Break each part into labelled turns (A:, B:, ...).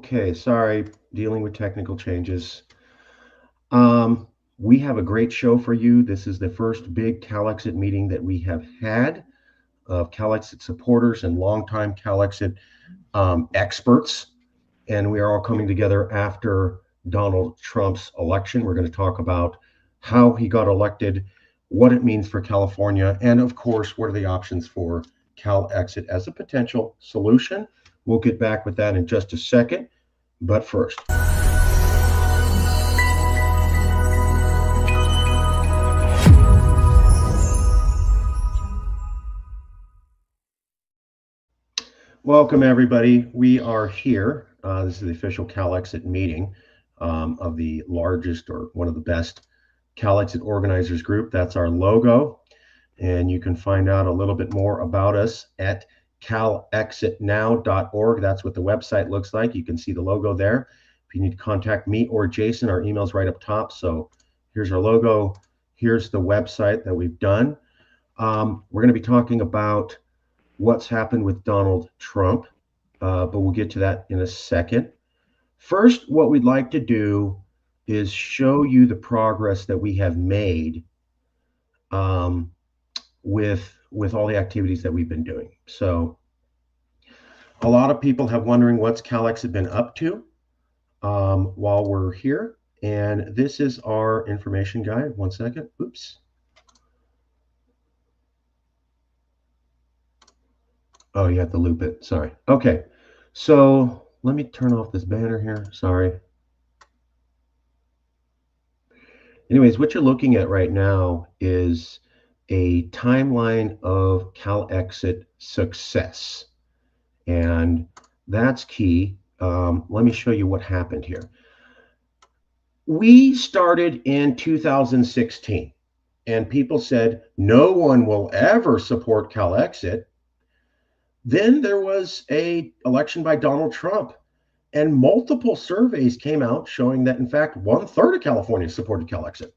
A: Okay, sorry, dealing with technical changes. We have a great show for you. This is the first big CALEXIT meeting that we have had of CALEXIT supporters and longtime CALEXIT experts. And we are all coming together after Donald Trump's election. We're going to talk about how he got elected, what it means for California, and of course, what are the options for CALEXIT as a potential solution. We'll get back with that in just a second. But first, welcome everybody. We are here. This is the official CALEXIT meeting of the largest or one of the best CALEXIT organizers group. That's our logo. And you can find out a little bit more about us at calexitnow.org. That's what the website looks like. You can see the logo there. If you need to contact me or Jason, our email's right up top. So here's our logo. Here's the website that we've done. We're going to be talking about what's happened with Donald Trump, but we'll get to that in a second. First, what we'd like to do is show you the progress that we have made with all the activities that we've been doing. So a lot of people have wondering what's CALEXIT been up to while we're here. And this is our information guide. One second. Oops. Oh, you have to loop it. Sorry. Okay. So let me turn off this banner here. Sorry. Anyways, what you're looking at right now is a timeline of CALEXIT success. And that's key. Let me show you what happened here. We started in 2016, and people said, no one will ever support CALEXIT. Then there was an election by Donald Trump, and multiple surveys came out showing that, in fact, 1/3 of California supported CALEXIT.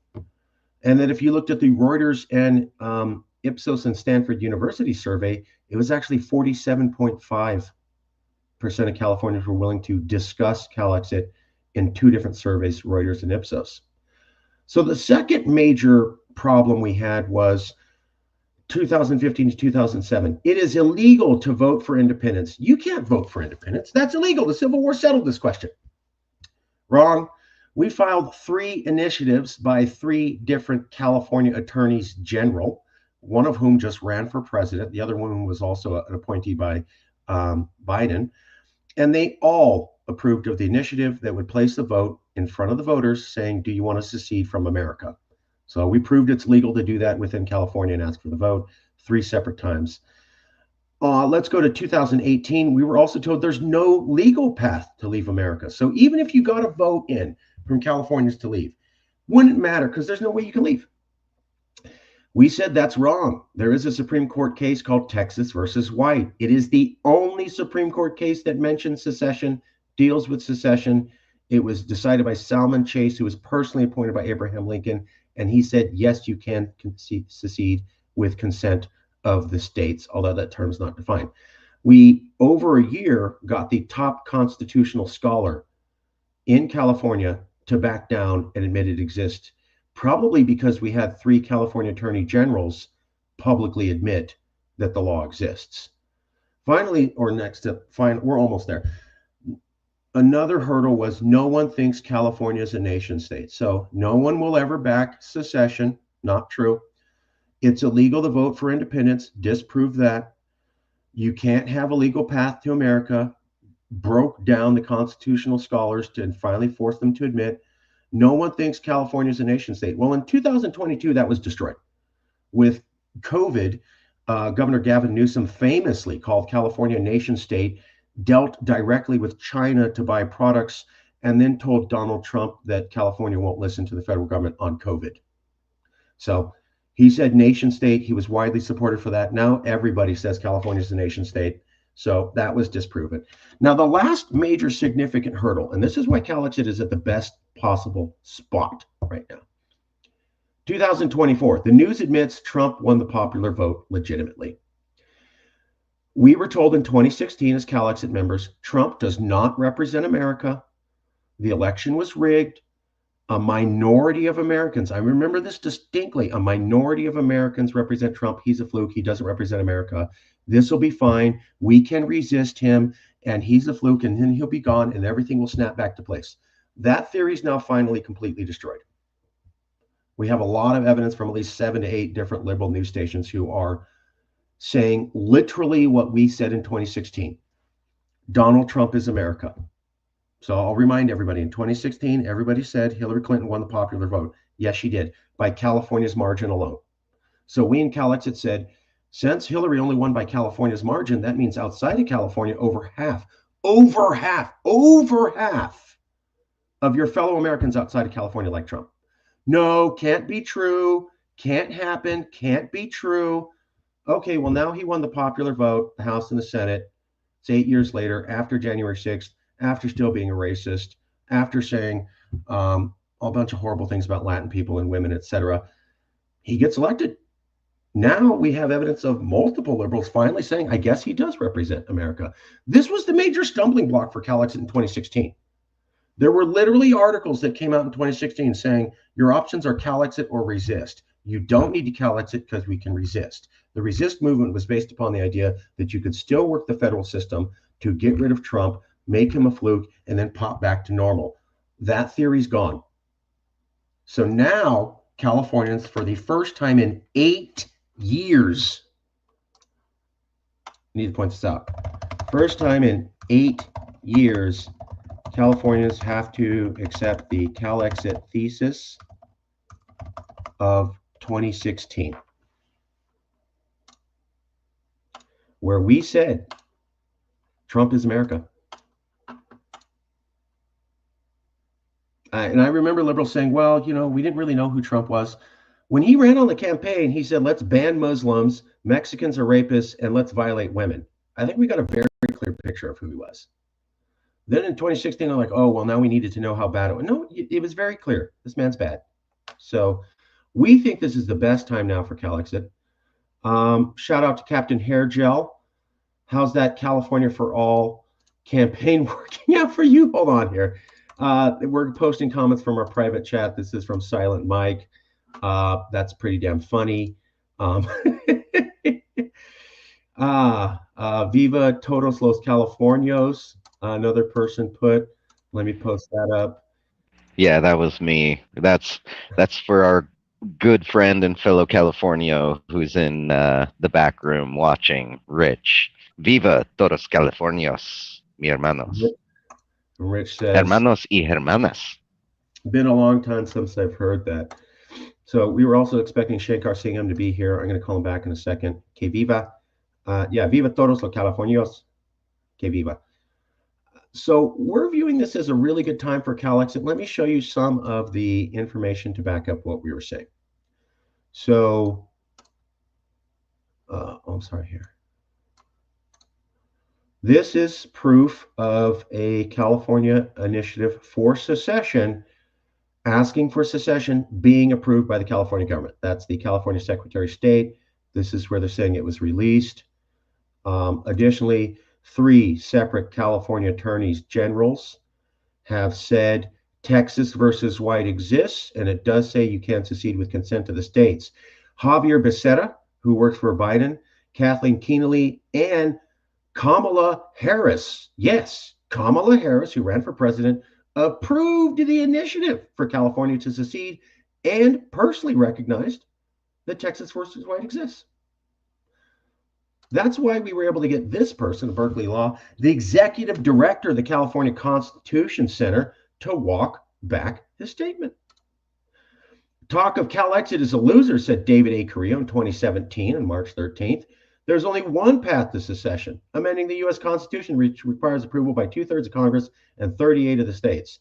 A: And that if you looked at the Reuters and Ipsos and Stanford University survey, it was actually 47.5% of Californians were willing to discuss CALEXIT in two different surveys, Reuters and Ipsos. So the second major problem we had was 2015 to 2007. It is illegal to vote for independence. You can't vote for independence. That's illegal. The Civil War settled this question. Wrong. We filed 3 initiatives by 3 different California attorneys general, one of whom just ran for president. The other one was also an appointee by Biden. And they all approved of the initiative that would place the vote in front of the voters saying, do you want to secede from America? So we proved it's legal to do that within California and ask for the vote 3 separate times. Let's go to 2018. We were also told there's no legal path to leave America. So even if you got a vote in from Californians to leave, wouldn't matter because there's no way you can leave. We said that's wrong. There is a Supreme Court case called Texas versus White. It is the only Supreme Court case that mentions secession, deals with secession. It was decided by Salmon Chase, who was personally appointed by Abraham Lincoln. And he said, yes, you can secede with consent of the states, although that term is not defined. We, over a year, got the top constitutional scholar in California to back down and admit it exists, probably because we had 3 California attorney generals publicly admit that the law exists. Finally, or next to fine, we're almost there. Another hurdle was no one thinks California is a nation state. So no one will ever back secession. Not true. It's illegal to vote for independence. Disprove that. You can't have a legal path to America. Broke down the constitutional scholars to finally force them to admit no one thinks California is a nation state. Well, in 2022, that was destroyed. With COVID, Governor Gavin Newsom famously called California a nation state, dealt directly with China to buy products, and then told Donald Trump that California won't listen to the federal government on COVID. So he said nation state. He was widely supported for that. Now everybody says California is a nation state. So that was disproven. Now, the last major significant hurdle, and this is why CALEXIT is at the best possible spot right now. 2024, the news admits Trump won the popular vote legitimately. We were told in 2016 as CALEXIT members, Trump does not represent America. The election was rigged. A minority of Americans, I remember this distinctly, a minority of Americans represent Trump. He's a fluke. He doesn't represent America. This will be fine. We can resist him, and he's a fluke, and then he'll be gone, and everything will snap back to place. That theory is now finally completely destroyed. We have a lot of evidence from at least 7 to 8 different liberal news stations who are saying literally what we said in 2016. Donald Trump is America. So I'll remind everybody, in 2016, everybody said Hillary Clinton won the popular vote. Yes, she did, by California's margin alone. So we in CALEXIT said, since Hillary only won by California's margin, that means outside of California, over half of your fellow Americans outside of California like Trump. No, can't be true, can't happen, can't be true. Okay, well, now he won the popular vote, the House and the Senate. It's 8 years later, after January 6th, after still being a racist, after saying a bunch of horrible things about Latin people and women, etc. He gets elected. Now we have evidence of multiple liberals finally saying, I guess he does represent America. This was the major stumbling block for CALEXIT in 2016. There were literally articles that came out in 2016 saying, your options are CALEXIT or resist. You don't need to CALEXIT because we can resist. The resist movement was based upon the idea that you could still work the federal system to get rid of Trump, make him a fluke, and then pop back to normal. That theory's gone. So now Californians, for the first time in 8 years, I need to point this out. First time in 8 years, Californians have to accept the CALEXIT thesis of 2016, where we said Trump is America. And I remember liberals saying, well, you know, we didn't really know who Trump was. When he ran on the campaign, he said, let's ban Muslims, Mexicans are rapists, and let's violate women. I think we got a very clear picture of who he was. Then in 2016, I'm like, oh, well, now we needed to know how bad it was. No, it was very clear. This man's bad. So we think this is the best time now for CALEXIT. Shout out to Captain Hairgel. How's that California for All campaign working out for you? Hold on here. We're posting comments from our private chat. This is from Silent Mike. That's pretty damn funny. Viva todos los Californios. Another person put. Let me post that up.
B: Yeah, that was me. That's for our good friend and fellow Californio who's in the back room watching, Rich. Viva todos Californios, mi hermanos.
A: Rich says,
B: hermanos y hermanas.
A: Been a long time since I've heard that. So we were also expecting Shankar Singham to be here. I'm going to call him back in a second. Que viva. Yeah, viva todos los Californios. Que viva. So we're viewing this as a really good time for CALEXIT. Let me show you some of the information to back up what we were saying. So, I'm sorry here. This is proof of a California initiative for secession, asking for secession being approved by the California government. That's the California Secretary of State. This is where they're saying it was released. Additionally, 3 separate California attorneys generals have said Texas versus White exists, and it does say you can't secede with consent of the states. Javier Becerra, who works for Biden, Kathleen Kennelly, and Kamala Harris. Yes, Kamala Harris, who ran for president, approved the initiative for California to secede and personally recognized that Texas versus White exists. That's why we were able to get this person, Berkeley Law, the executive director of the California Constitution Center, to walk back his statement. Talk of CALEXIT is a loser, said David A. Carrillo in 2017 on March 13th. There's only one path to secession, amending the U.S. Constitution, which requires approval by 2/3 of Congress and 38 of the states.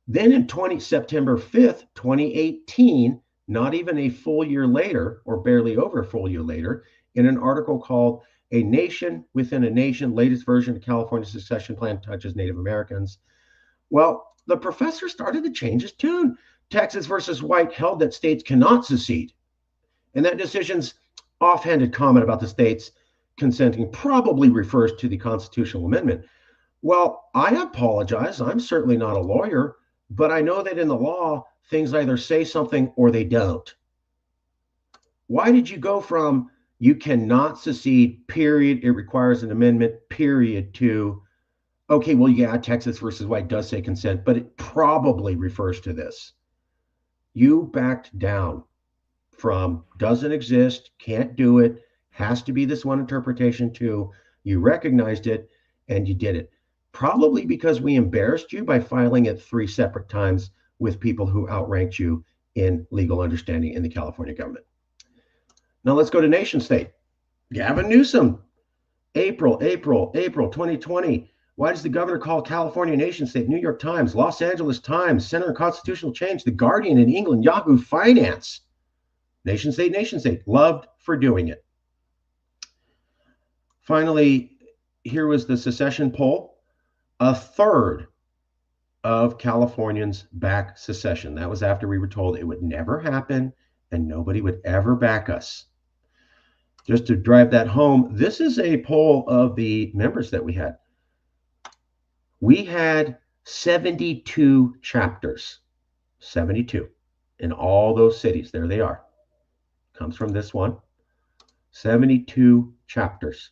A: Then in September 5th, 2018, not even a full year later, or barely over a full year later, in an article called A Nation Within a Nation, latest version of California secession plan touches Native Americans. Well, the professor started to change his tune. Texas versus White held that states cannot secede. And that decision's offhanded comment about the states consenting probably refers to the constitutional amendment. Well, I apologize. I'm certainly not a lawyer, but I know that in the law, things either say something or they don't. Why did you go from you cannot secede, period, it requires an amendment, period, to, okay, well, yeah, Texas versus White does say consent, but it probably refers to this? You backed down from doesn't exist, can't do it, has to be this one interpretation too. You recognized it and you did it. Probably because we embarrassed you by filing it 3 separate times with people who outranked you in legal understanding in the California government. Now let's go to nation state. Gavin Newsom, April 2020. Why does the governor call California nation state? New York Times, Los Angeles Times, Center on Constitutional Change, The Guardian in England, Yahoo Finance. Nation state, loved for doing it. Finally, here was the secession poll. A third of Californians back secession. That was after we were told it would never happen and nobody would ever back us. Just to drive that home, this is a poll of the members that we had. We had 72 chapters, 72 in all those cities. There they are. Comes from this one. 72 chapters,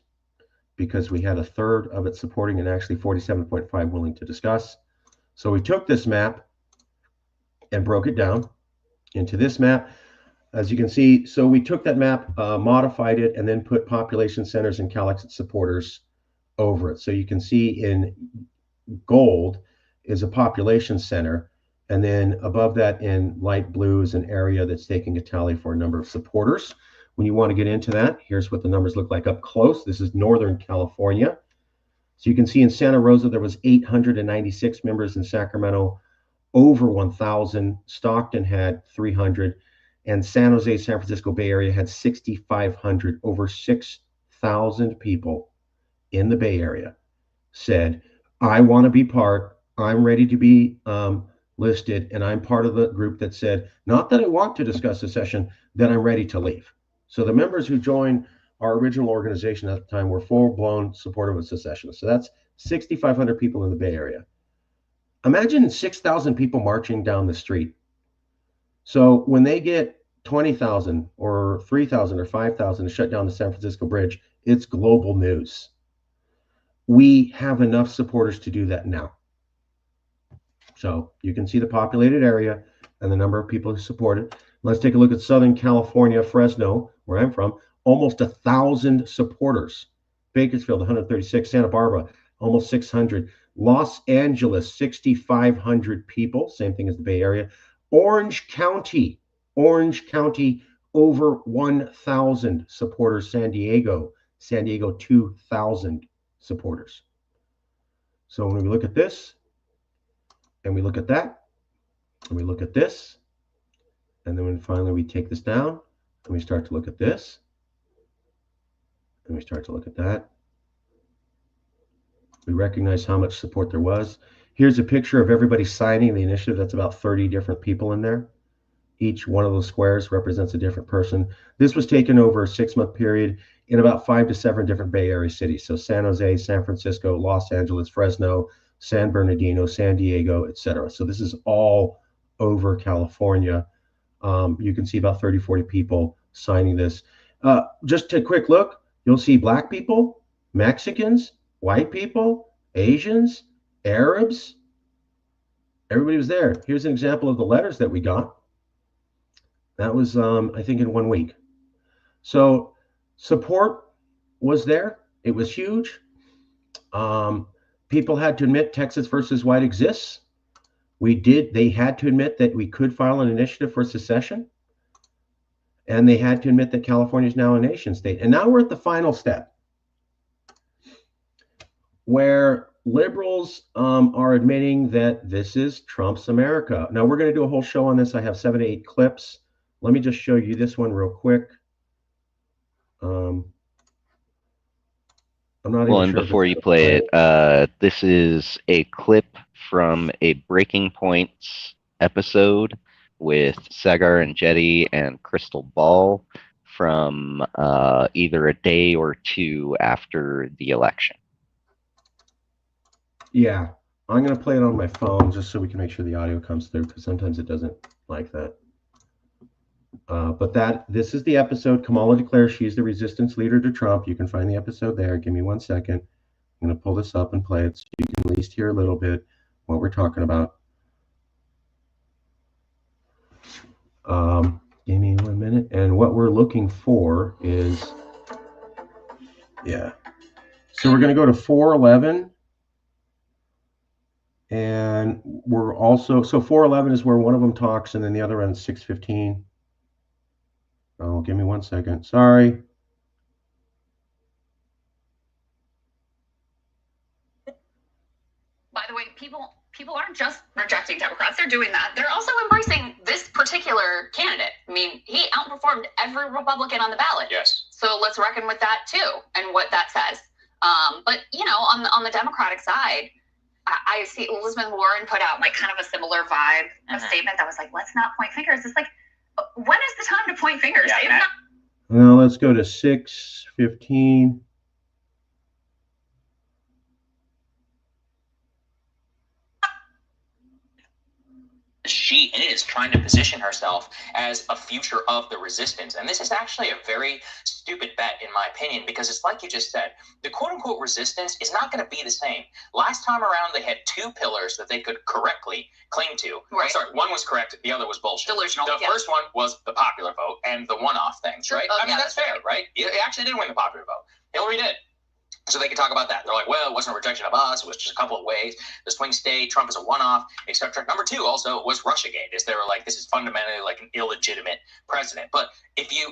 A: because we had a third of it supporting and actually 47.5 willing to discuss. So we took this map and broke it down into this map. As you can see, so we took that map, modified it, and then put population centers and CALEXIT supporters over it. So you can see in gold is a population center, and then above that in light blue is an area that's taking a tally for a number of supporters. When you want to get into that, here's what the numbers look like up close. This is Northern California. So you can see in Santa Rosa, there was 896 members. In Sacramento, over 1,000. Stockton had 300. And San Jose, San Francisco Bay Area had 6,500. Over 6,000 people in the Bay Area said, I want to be part, I'm ready to be listed, and I'm part of the group that said, not that I want to discuss secession, that I'm ready to leave. So the members who joined our original organization at the time were full-blown supportive of secession. So that's 6,500 people in the Bay Area. Imagine 6,000 people marching down the street. So when they get 20,000 or 3,000 or 5,000 to shut down the San Francisco Bridge, it's global news. We have enough supporters to do that now. So you can see the populated area and the number of people who support it. Let's take a look at Southern California, Fresno, where I'm from, almost 1,000 supporters. Bakersfield, 136. Santa Barbara, almost 600. Los Angeles, 6,500 people, same thing as the Bay Area. Orange County, over 1,000 supporters. San Diego, 2,000 supporters. So when we look at this, and we look at that, and we look at this, and then when finally we take this down, and we start to look at this, and we start to look at that, we recognize how much support there was. Here's a picture of everybody signing the initiative. That's about 30 different people in there. Each one of those squares represents a different person. This was taken over a 6-month period in about 5 to 7 different Bay Area cities. So San Jose, San Francisco, Los Angeles, Fresno, San Bernardino, San Diego, etc. So this is all over California. You can see about 30, 40 people signing this. Just a quick look, you'll see Black people, Mexicans, white people, Asians, Arabs. Everybody was there. Here's an example of the letters that we got. That was, I think, in 1 week. So support was there. It was huge. People had to admit Texas versus White exists. They had to admit that we could file an initiative for secession. And they had to admit that California is now a nation state. And now we're at the final step, where liberals are admitting that this is Trump's America. Now, we're going to do a whole show on this. I have 7 to 8 clips. Let me just show you this one real quick. I'm not
B: Well,
A: even
B: and
A: sure.
B: before you play it, this is a clip from a Breaking Points episode with Sagar and Jetty and Crystal Ball from either a day or two after the election.
A: Yeah, I'm going to play it on my phone just so we can make sure the audio comes through, because sometimes it doesn't like that. But this is the episode. Kamala declares she's the resistance leader to Trump. You can find the episode there. Give me 1 second. I'm going to pull this up and play it so you can at least hear a little bit what we're talking about. Give me 1 minute. And what we're looking for is, yeah. So we're going to go to 411. And we're also, so 411 is where one of them talks, and then the other one's 615. Oh, give me 1 second. Sorry.
C: By the way, people aren't just rejecting Democrats. They're doing that. They're also embracing this particular candidate. I mean, he outperformed every Republican on the ballot.
D: Yes.
C: So let's reckon with that too, and what that says. But you know, on the Democratic side, I see Elizabeth Warren put out like kind of a similar vibe, a statement that was like, "Let's not point fingers." It's like, when is the time to point fingers?
D: Yeah,
A: well, let's go to 615.
D: She is trying to position herself as a future of the resistance. And this is actually a very stupid bet, in my opinion, because it's like you just said, the quote unquote resistance is not going to be the same. Last time around, they had two pillars that they could correctly cling to.
C: Right.
D: I'm sorry, one was correct, the other was bullshit.
C: Delusional.
D: The first one was the popular vote and the one-off things,
C: Sure.
D: right?
C: Oh,
D: I mean,
C: yeah,
D: that's fair, right? It actually did win the popular vote. Hillary did. So they can talk about that. They're like, well, it wasn't a rejection of us. It was just a couple of ways. The swing state, Trump is a one-off, etc. Number two also was Russiagate. Is they were like, this is fundamentally like an illegitimate president. But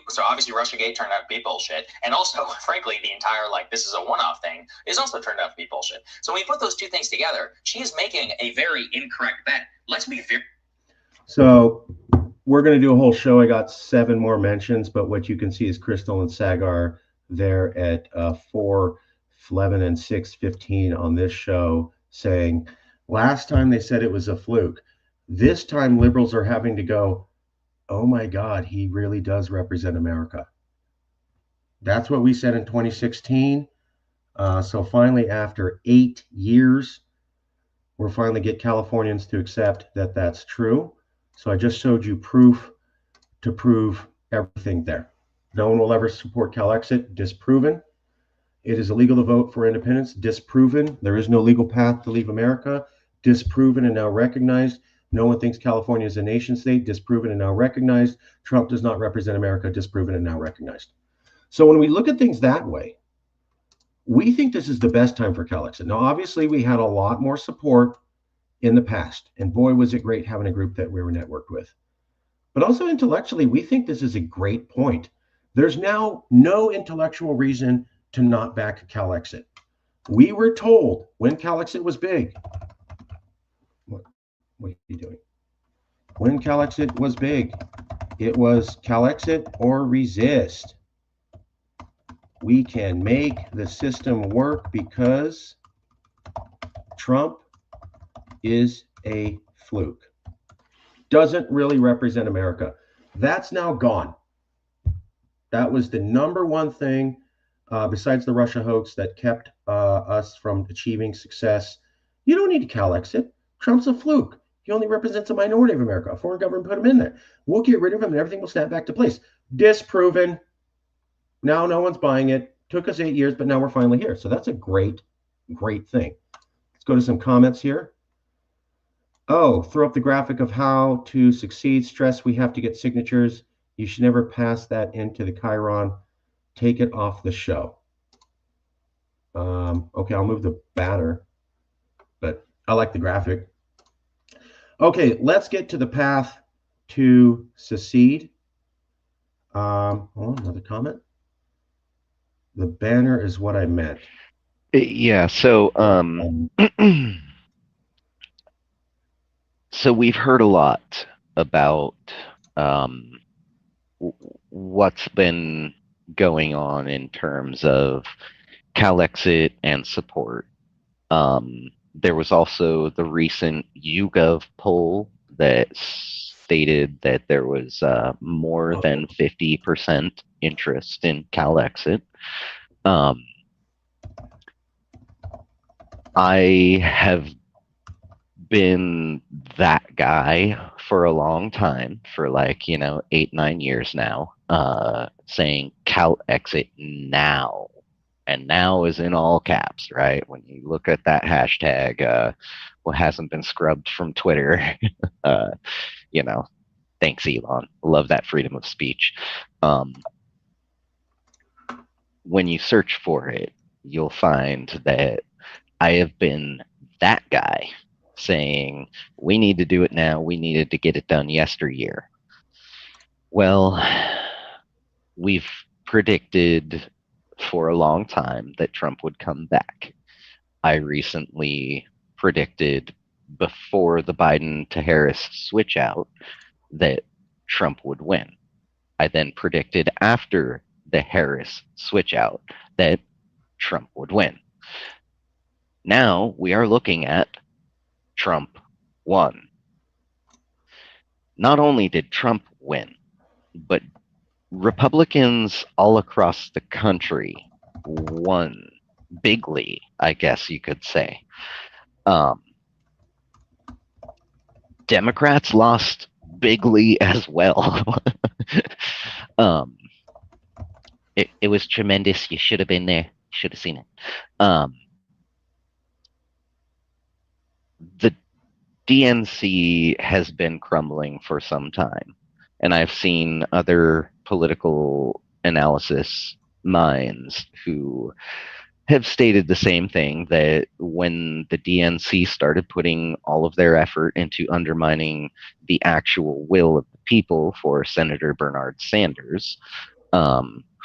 D: so obviously Russiagate turned out to be bullshit. And also, frankly, the entire like, this is a one-off thing is also turned out to be bullshit. So when you put those two things together, she is making a very incorrect bet. Let's be very...
A: So we're going to do a whole show. I got 7 more mentions, but what you can see is Crystal and Sagar there at 411 and 615 on this show saying last time they said it was a fluke. This time liberals are having to go, oh my God, he really does represent America. That's what we said in 2016. So finally, after 8 years, we're finally get Californians to accept that that's true. So I just showed you proof to prove everything there. No one will ever support CalExit, disproven. It is illegal to vote for independence, disproven. There is no legal path to leave America, disproven and now recognized. No one thinks California is a nation state, disproven and now recognized. Trump does not represent America, disproven and now recognized. So when we look at things that way, we think this is the best time for CalExit. Now, obviously, we had a lot more support in the past, and boy, was it great having a group that we were networked with. But also intellectually, we think this is a great point. There's now no intellectual reason to not back CalExit. We were told when CalExit was big. What are you doing? When CalExit was big, it was CalExit or resist. We can make the system work because Trump is a fluke. Doesn't really represent America. That's now gone. That was the number one thing, besides the Russia hoax, that kept us from achieving success. You don't need to CalExit. Trump's a fluke. He only represents a minority of America. A foreign government put him in there. We'll get rid of him and everything will snap back to place. Disproven. Now no one's buying it. Took us 8 years, but now we're finally here. So that's a great, great thing. Let's go to some comments here. Oh, throw up the graphic of how to succeed. Stress, we have to get signatures. You should never pass that into the Chiron. Take it off the show. Okay, I'll move the banner, but I like the graphic. Okay, let's get to the path to secede. Hold on, another comment. The banner is what I meant.
B: Yeah, so so we've heard a lot about what's been going on in terms of CalExit and support. There was also the recent YouGov poll that stated that there was more than 50% interest in CalExit. I have been that guy for a long time, for like, 8-9 years now, saying CalExit now. And now is in all caps, right? When you look at that hashtag, what hasn't been scrubbed from Twitter, thanks, Elon. Love that freedom of speech. When you search for it, you'll find that I have been that guy saying, we need to do it now. We needed to get it done yesteryear. Well, we've predicted for a long time that Trump would come back. I recently predicted before the Biden to Harris switch out that Trump would win. I then predicted after the Harris switch out that Trump would win. Now we are looking at Trump won. Not only did Trump win, but Republicans all across the country won bigly, I guess you could say. Democrats lost bigly as well. It was tremendous. You should have been there. Should have seen it. The DNC has been crumbling for some time, and I've seen other political analysis minds who have stated the same thing, that when the DNC started putting all of their effort into undermining the actual will of the people for Senator Bernard Sanders,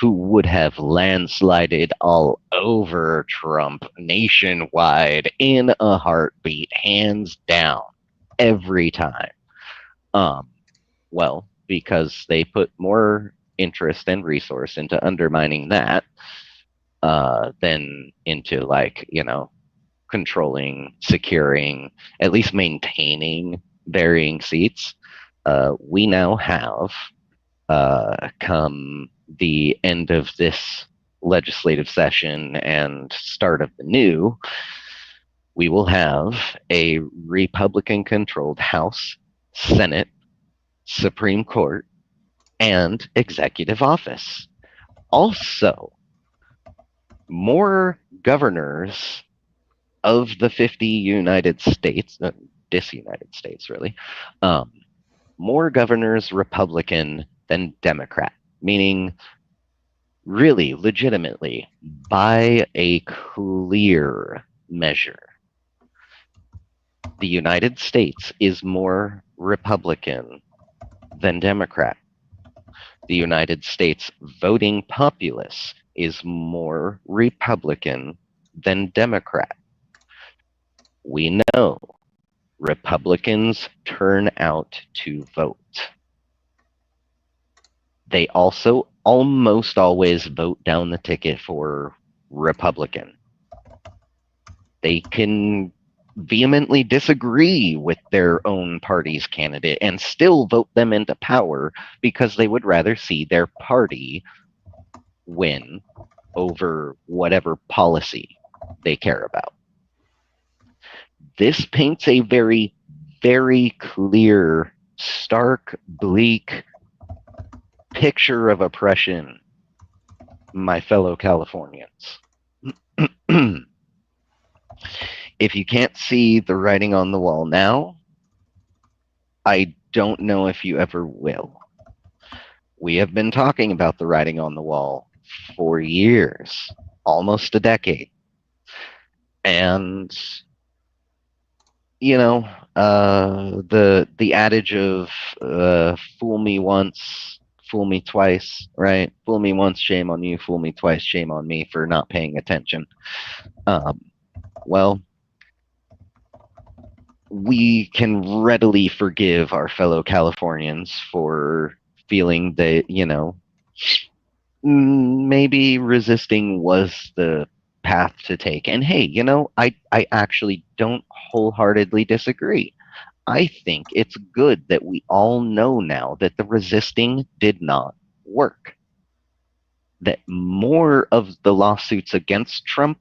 B: who would have landslided all over Trump nationwide in a heartbeat, hands down, every time. Well, because they put more interest and resource into undermining that than into, like, controlling, securing, at least maintaining varying seats. We now have, come the end of this legislative session and start of the new, we will have a Republican-controlled House, Senate, Supreme Court, and executive office. Also, more governors of the 50 United States, disunited states, really, more governors Republican than Democrat, meaning really, legitimately, by a clear measure, the United States is more Republican than Democrat. The United States voting populace is more Republican than Democrat. We know Republicans turn out to vote. They also almost always vote down the ticket for Republican. They can vehemently disagree with their own party's candidate and still vote them into power because they would rather see their party win over whatever policy they care about. This paints a very, very clear, stark, bleak picture of oppression, my fellow Californians. If you can't see the writing on the wall now, I don't know if you ever will. We have been talking about the writing on the wall for years, almost a decade. And, the adage of fool me once, fool me twice, right? Fool me once, shame on you. Fool me twice, shame on me for not paying attention. Well, we can readily forgive our fellow Californians for feeling that, maybe resisting was the path to take. And hey, I actually don't wholeheartedly disagree. I think it's good that we all know now that the resisting did not work. That more of the lawsuits against Trump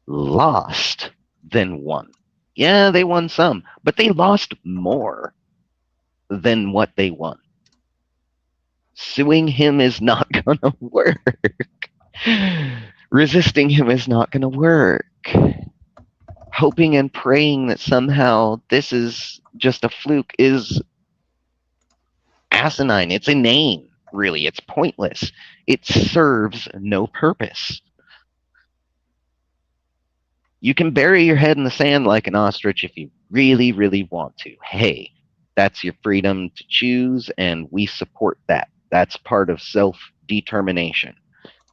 B: lost than won. Yeah, they won some, but they lost more than what they won. Suing him is not going to work. Resisting him is not going to work. Hoping and praying that somehow this is just a fluke is asinine. It's inane, really. It's pointless. It serves no purpose. You can bury your head in the sand like an ostrich if you really, really want to. Hey, that's your freedom to choose, and we support that. That's part of self-determination,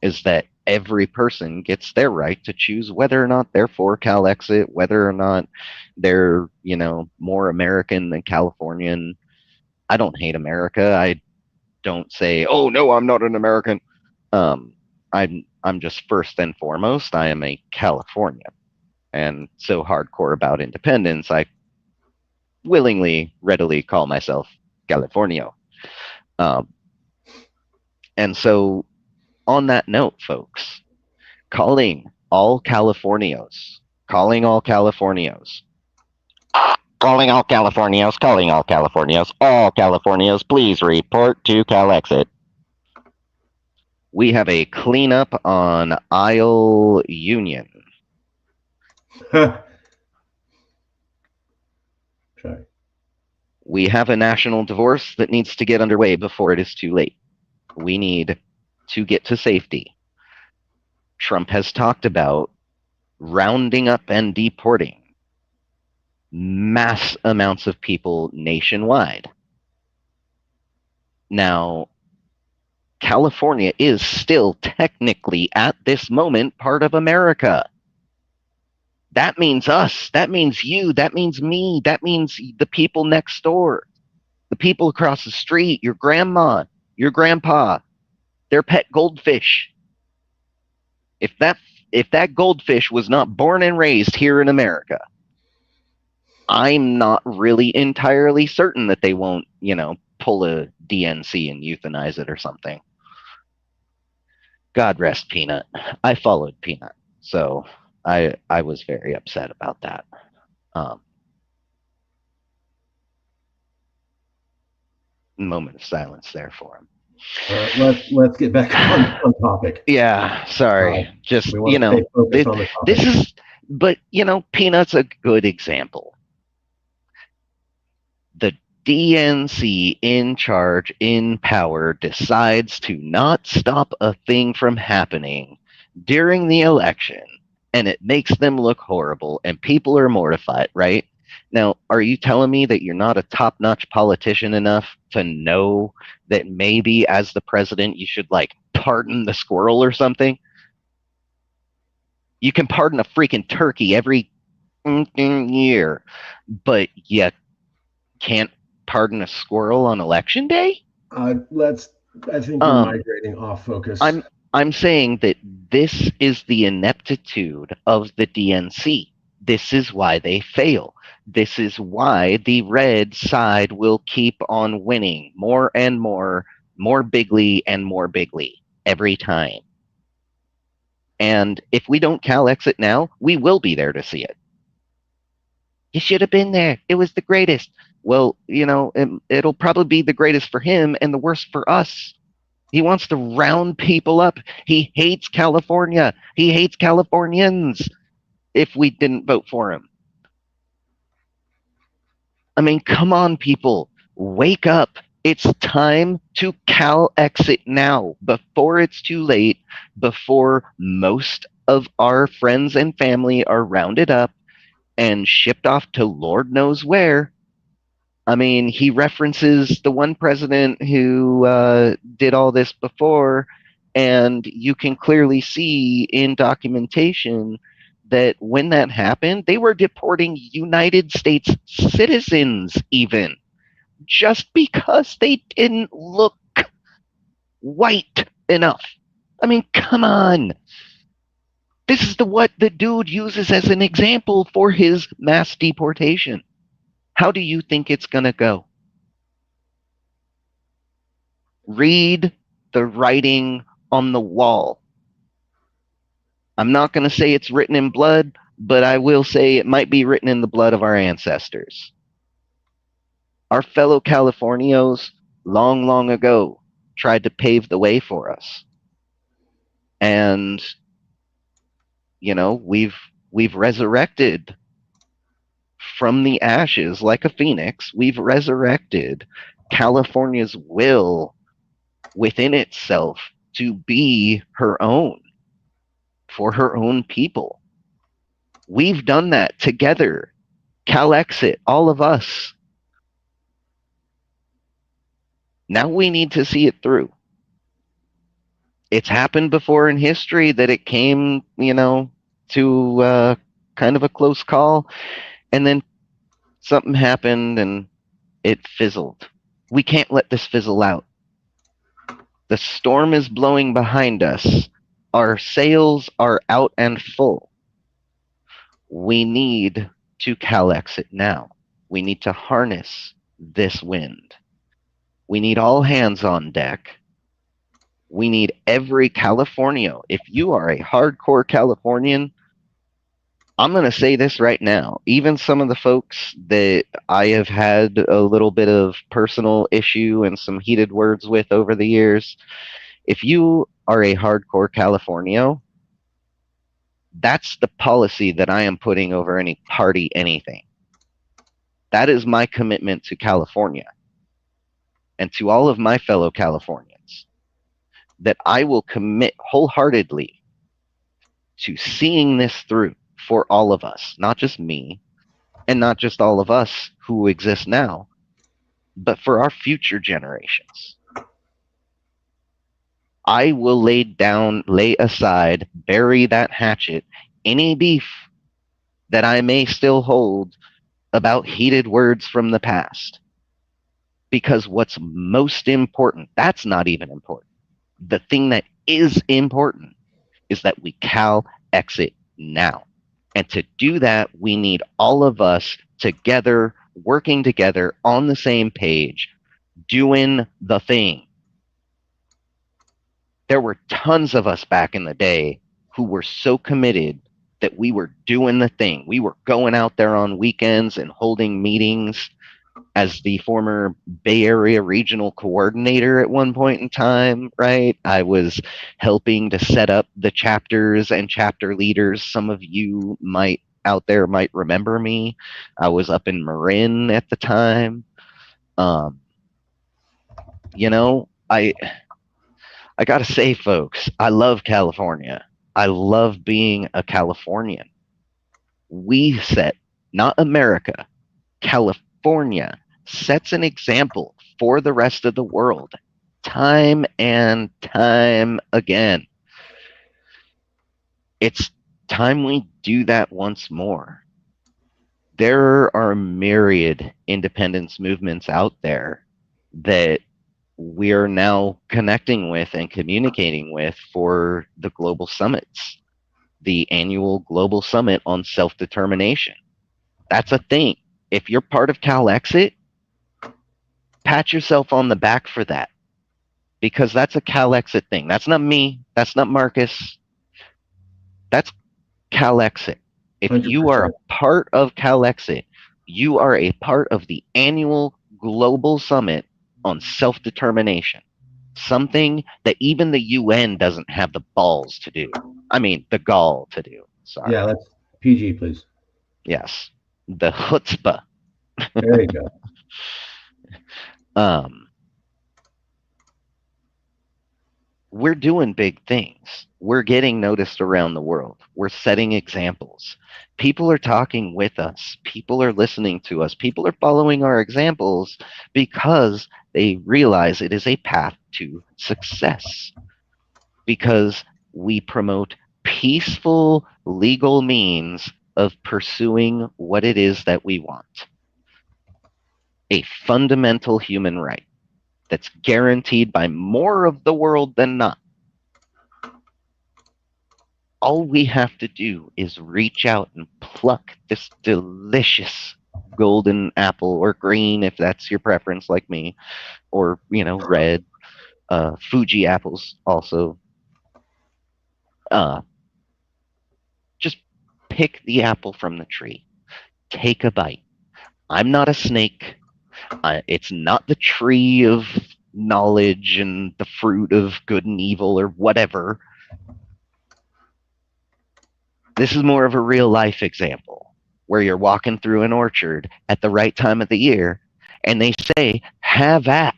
B: is that every person gets their right to choose whether or not they're for CalExit, whether or not they're, more American than Californian. I don't hate America. I don't say, oh, no, I'm not an American. I'm just first and foremost, I am a Californian. And so hardcore about independence, I willingly, readily call myself Californio. And so, on that note, folks, calling all Californios, calling all Californios, all Californios, please report to CalExit. We have a cleanup on Isle Union.
A: Okay.
B: We have a national divorce that needs to get underway before it is too late. We need to get to safety. Trump has talked about rounding up and deporting mass amounts of people nationwide. Now, California is still technically at this moment part of America. That means us, that means you, that means me, that means the people next door, the people across the street, your grandma, your grandpa, their pet goldfish. If that goldfish was not born and raised here in America, I'm not really entirely certain that they won't, pull a DNC and euthanize it or something. God rest Peanut. I followed Peanut, so I was very upset about that. Moment of silence there for him.
A: Let's get back on topic.
B: Yeah, sorry. Just
A: stay focused on the topic.
B: this is, but Peanut's a good example. The DNC in charge, in power, decides to not stop a thing from happening during the election, and it makes them look horrible, and people are mortified, right? Now, are you telling me that you're not a top-notch politician enough to know that maybe as the president you should, pardon the squirrel or something? You can pardon a freaking turkey every year, but you can't pardon a squirrel on election day?
A: I think you're migrating off focus.
B: I'm saying that this is the ineptitude of the DNC. This is why they fail. This is why the red side will keep on winning more and more bigly and more bigly every time. And if we don't CalExit now, we will be there to see it. You should have been there. It was the greatest. Well, it'll probably be the greatest for him and the worst for us. He wants to round people up. He hates California. He hates Californians if we didn't vote for him. I mean, come on, people. Wake up. It's time to CalExit now, before it's too late, before most of our friends and family are rounded up and shipped off to Lord knows where. I mean, he references the one president who did all this before, and you can clearly see in documentation that when that happened, they were deporting United States citizens even, just because they didn't look white enough. I mean, come on. This is what the dude uses as an example for his mass deportation. How do you think it's going to go? Read the writing on the wall. I'm not going to say it's written in blood, but I will say it might be written in the blood of our ancestors. Our fellow Californios, long, long ago, tried to pave the way for us. And, you know, we've resurrected from the ashes like a phoenix. We've resurrected California's will within itself to be her own, for her own people. We've done that together. CALEXIT, all of us. Now we need to see it through. It's happened before in history that it came, you know, to kind of a close call, and then something happened and it fizzled. We can't let this fizzle out. The storm is blowing behind us. Our sails are out and full. We need to CALEXIT now. We need to harness this wind. We need all hands on deck. We need every Californio. If you are a hardcore Californian, I'm going to say this right now. Even some of the folks that I have had a little bit of personal issue and some heated words with over the years, if you are a hardcore Californio, that's the policy that I am putting over any party, anything. That is my commitment to California and to all of my fellow Californians, that I will commit wholeheartedly to seeing this through for all of us, not just me and not just all of us who exist now, but for our future generations. I will lay aside, bury that hatchet, any beef that I may still hold about heated words from the past. Because what's most important, that's not even important. The thing that is important is that we CALEXIT now. And to do that, we need all of us together, working together on the same page, doing the thing. There were tons of us back in the day who were so committed that we were doing the thing. We were going out there on weekends and holding meetings. As the former Bay Area regional coordinator at one point in time, right? I was helping to set up the chapters and chapter leaders. Some of you out there might remember me. I was up in Marin at the time. You know, I gotta say, folks, I love California. I love being a Californian. We set, not America, California sets an example for the rest of the world, time and time again. It's time we do that once more. There are myriad independence movements out there that we're now connecting with and communicating with for the global summits, the annual global summit on self-determination. That's a thing. If you're part of CALEXIT, pat yourself on the back for that, because that's a CALEXIT thing. That's not me. That's not Marcus. That's CALEXIT. If
A: 100%.
B: you are a part of CALEXIT, you are a part of the annual global summit on self-determination, something that even the UN doesn't have the balls to do. I mean, the gall to do. Sorry.
A: Yeah, that's PG, please.
B: Yes. The chutzpah.
A: There you go.
B: We're doing big things. We're getting noticed around the world. We're setting examples. People are talking with us. People are listening to us. People are following our examples because they realize it is a path to success. Because we promote peaceful legal means of pursuing what it is that we want. A fundamental human right that's guaranteed by more of the world than not. All we have to do is reach out and pluck this delicious golden apple, or green if that's your preference, like me, or red. Fuji apples also. Just pick the apple from the tree. Take a bite. I'm not a snake. It's not the tree of knowledge and the fruit of good and evil or whatever. This is more of a real life example where you're walking through an orchard at the right time of the year and they say, have at.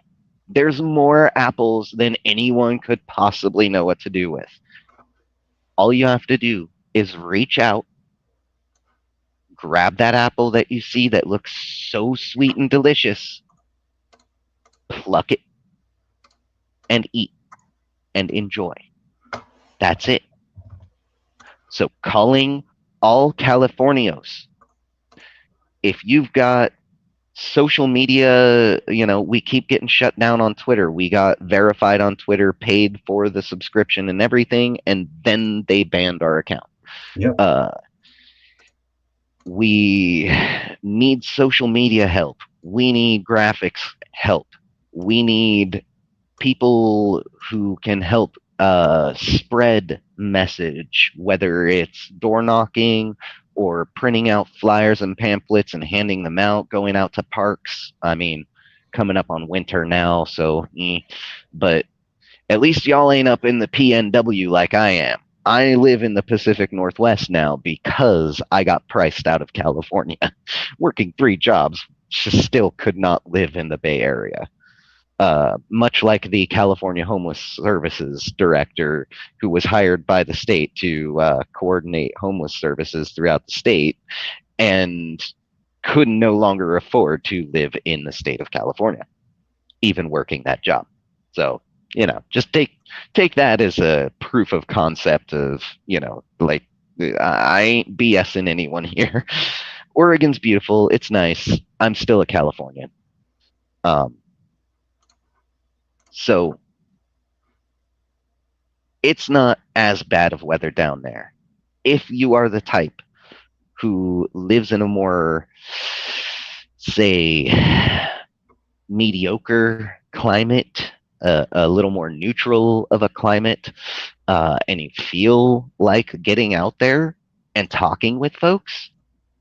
B: There's more apples than anyone could possibly know what to do with. All you have to do is reach out, grab that apple that you see that looks so sweet and delicious, pluck it, and eat and enjoy. That's it. So calling all Californios, if you've got social media, we keep getting shut down on Twitter. We got verified on Twitter, paid for the subscription and everything, and then they banned our account.
A: Yep.
B: We need social media help. We need graphics help. We need people who can help spread message, whether it's door knocking or printing out flyers and pamphlets and handing them out, going out to parks. I mean, coming up on winter now, so but at least y'all ain't up in the PNW like I am. I live in the Pacific Northwest now because I got priced out of California. Working 3 jobs, still could not live in the Bay Area. Much like the California Homeless Services director who was hired by the state to coordinate homeless services throughout the state and could no longer afford to live in the state of California, even working that job. So, just take that as a proof of concept of, like, I ain't BSing anyone here. Oregon's beautiful. It's nice. I'm still a Californian. So it's not as bad of weather down there. If you are the type who lives in a more, say, mediocre climate, a little more neutral of a climate, and you feel like getting out there and talking with folks,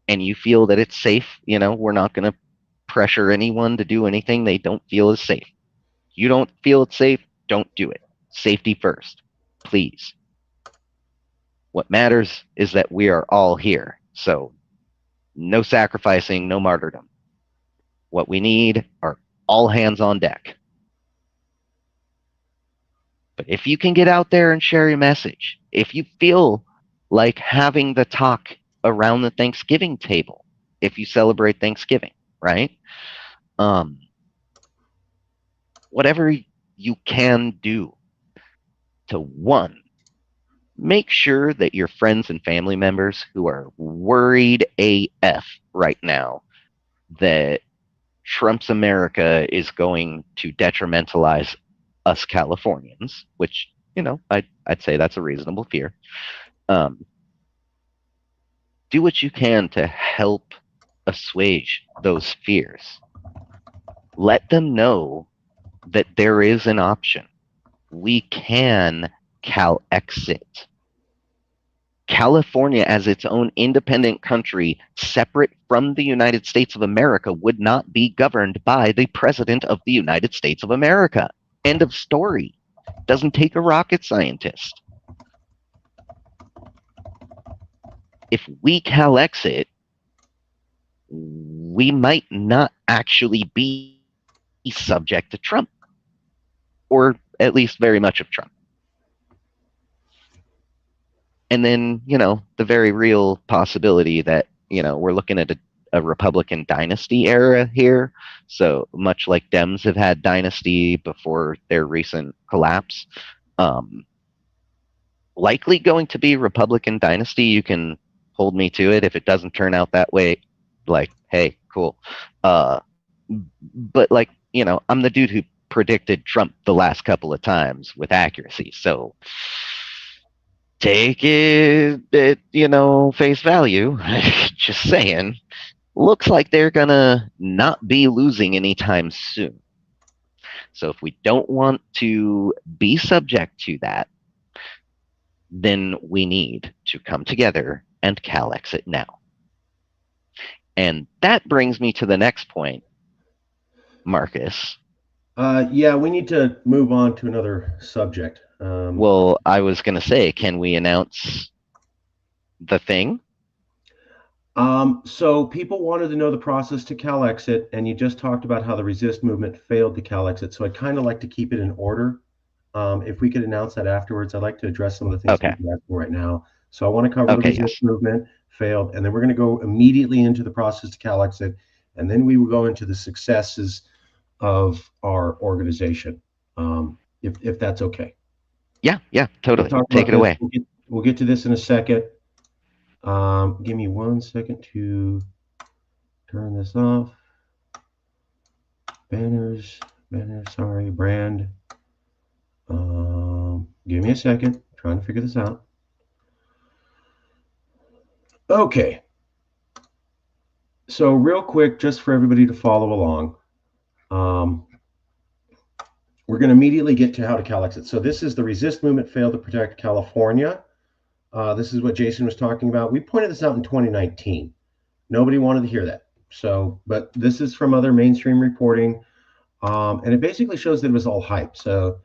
B: and you feel that it's safe, we're not going to pressure anyone to do anything they don't feel is safe. You don't feel it's safe, don't do it. Safety first, please. What matters is that we are all here. So no sacrificing, no martyrdom. What we need are all hands on deck. But if you can get out there and share your message, if you feel like having the talk around the Thanksgiving table, if you celebrate Thanksgiving, right? Whatever you can do to, one, make sure that your friends and family members who are worried AF right now that Trump's America is going to detrimentalize us Californians, which, I'd say that's a reasonable fear. Do what you can to help assuage those fears. Let them know that there is an option. We can CALEXIT. California, as its own independent country, separate from the United States of America, would not be governed by the President of the United States of America. End of story. Doesn't take a rocket scientist. If we CALEXIT, we might not actually be subject to Trump, or at least very much of Trump. And then, the very real possibility that, we're looking at a Republican dynasty era here. So much like Dems have had dynasty before their recent collapse, likely going to be Republican dynasty. You can hold me to it. If it doesn't turn out that way, like, hey, cool. But like, I'm the dude who predicted Trump the last couple of times with accuracy. So take it at, face value. Just saying. looks like they're gonna not be losing anytime soon. So if we don't want to be subject to that, then we need to come together and CALEXIT now. And that brings me to the next point, Marcus.
A: Yeah, we need to move on to another subject.
B: Well, I was going to say, can we announce the thing?
A: So people wanted to know the process to CALEXIT, and you just talked about how the resist movement failed to CALEXIT. So I'd kind of like to keep it in order. If we could announce that afterwards, I'd like to address some of the things
B: Okay.
A: people asked for right now. So I want to cover the
B: Okay,
A: resist
B: yes.
A: movement failed, and then we're going to go immediately into the process to CALEXIT, and then we will go into the successes of our organization, if that's okay.
B: Yeah,
A: We'll
B: totally.
A: talk
B: Take
A: about
B: it
A: this.
B: away.
A: We'll get to this in a second. Give me 1 second to turn this off. Banners, sorry, brand. Give me a second. Trying to figure this out. Okay. So real quick, just for everybody to follow along, we're going to immediately get to how to CALEXIT. So this is the resist movement failed to protect California. This is what Jason was talking about. We pointed this out in 2019. Nobody wanted to hear that. So, but this is from other mainstream reporting, and it basically shows that it was all hype. So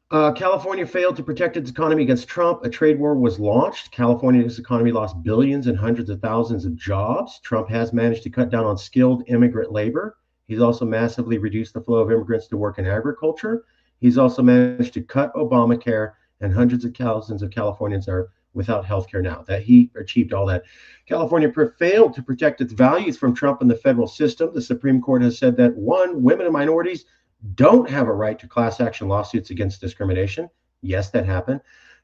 A: California failed to protect its economy against Trump. A trade war was launched. California's economy lost billions and hundreds of thousands of jobs. Trump has managed to cut down on skilled immigrant labor. He's also massively reduced the flow of immigrants to work in agriculture. He's also managed to cut Obamacare, and hundreds of thousands of Californians are without health care now. That he achieved all that. California failed to protect its values from Trump and the federal system. The Supreme Court has said that, one, women and minorities don't have a right to class action lawsuits against discrimination. Yes, that happened.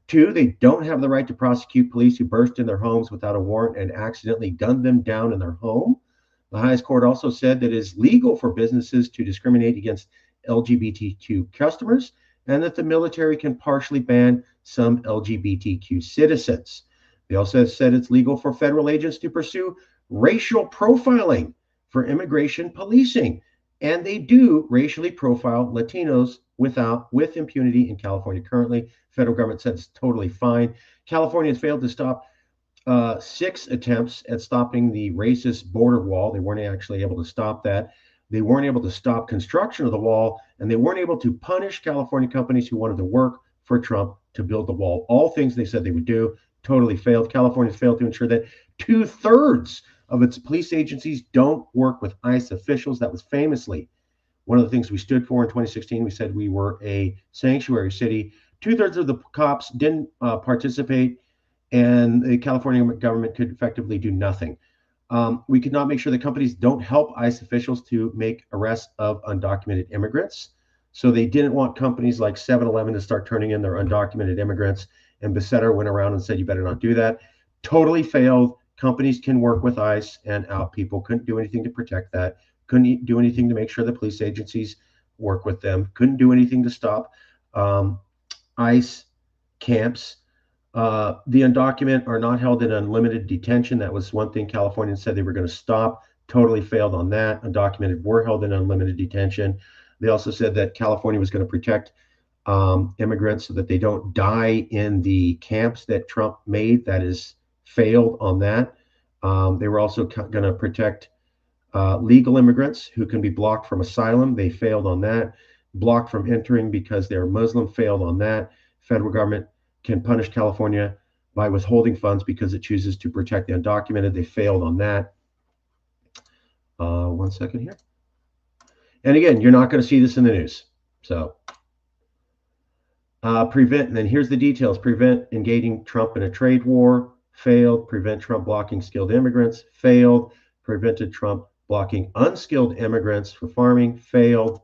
A: Two, they don't have the right to prosecute police who burst in their homes without a warrant and accidentally gunned them down in their home. The highest court also said that it is legal for businesses to discriminate against LGBTQ customers, and that the military can partially ban some LGBTQ citizens. They also said it's legal for federal agents to pursue racial profiling for immigration policing. And they do racially profile Latinos with impunity in California currently. Federal government said it's totally fine. California has failed to stop 6 attempts at stopping the racist border wall. They weren't actually able to stop that. They weren't able to stop construction of the wall, and they weren't able to punish California companies who wanted to work for Trump to build the wall. All things they said they would do totally failed. California failed to ensure that 2/3 of its police agencies don't work with ICE officials. That was famously one of the things we stood for in 2016. We said we were a sanctuary city. 2/3 of the cops didn't participate, and the California government could effectively do nothing. We could not make sure that companies don't help ICE officials to make arrests of undocumented immigrants. So they didn't want companies like 7-Eleven to start turning in their undocumented immigrants. And Besetter went around and said, you better not do that. Totally failed. Companies can work with ICE and out people. Couldn't do anything to protect that. Couldn't do anything to make sure the police agencies work with them. Couldn't do anything to stop ICE camps. The undocumented are not held in unlimited detention. That was one thing California said they were going to stop. Totally failed on that. Undocumented were held in unlimited detention. They also said that California was going to protect immigrants so that they don't die in the camps that Trump made. That is failed on that. They were also going to protect legal immigrants who can be blocked from asylum. They failed on that. Blocked from entering because they're Muslim, failed on that. Federal government can punish California by withholding funds because it chooses to protect the undocumented. They failed on that. 1 second here. And again, you're not going to see this in the news. So prevent, and then here's the details. Prevent engaging Trump in a trade war, failed. Prevent Trump blocking skilled immigrants, failed. Prevented Trump blocking unskilled immigrants for farming, failed.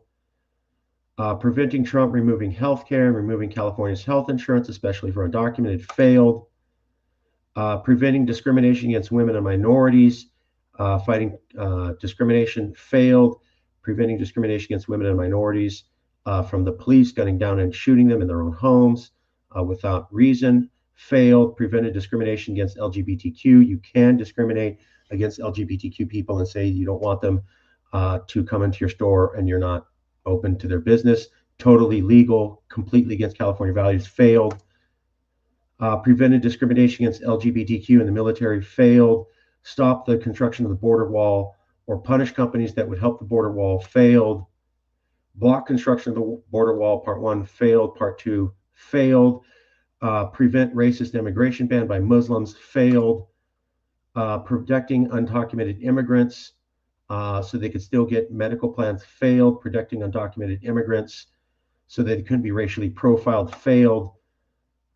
A: Preventing Trump removing health care and removing California's health insurance, especially for undocumented, failed. Preventing discrimination against women and minorities, fighting discrimination, failed. Preventing discrimination against women and minorities from the police gunning down and shooting them in their own homes without reason, failed. Prevented discrimination against LGBTQ. You can discriminate against LGBTQ people and say you don't want them to come into your store and you're not open to their business. Totally legal, completely against California values, failed. Prevented discrimination against LGBTQ in the military, failed. Stop the construction of the border wall or punish companies that would help the border wall, failed. Block construction of the border wall, part 1, failed. Part 2, failed. Prevent racist immigration ban by Muslims, failed. Protecting undocumented immigrants so they could still get medical plans, failed. Protecting undocumented immigrants so they couldn't be racially profiled, failed.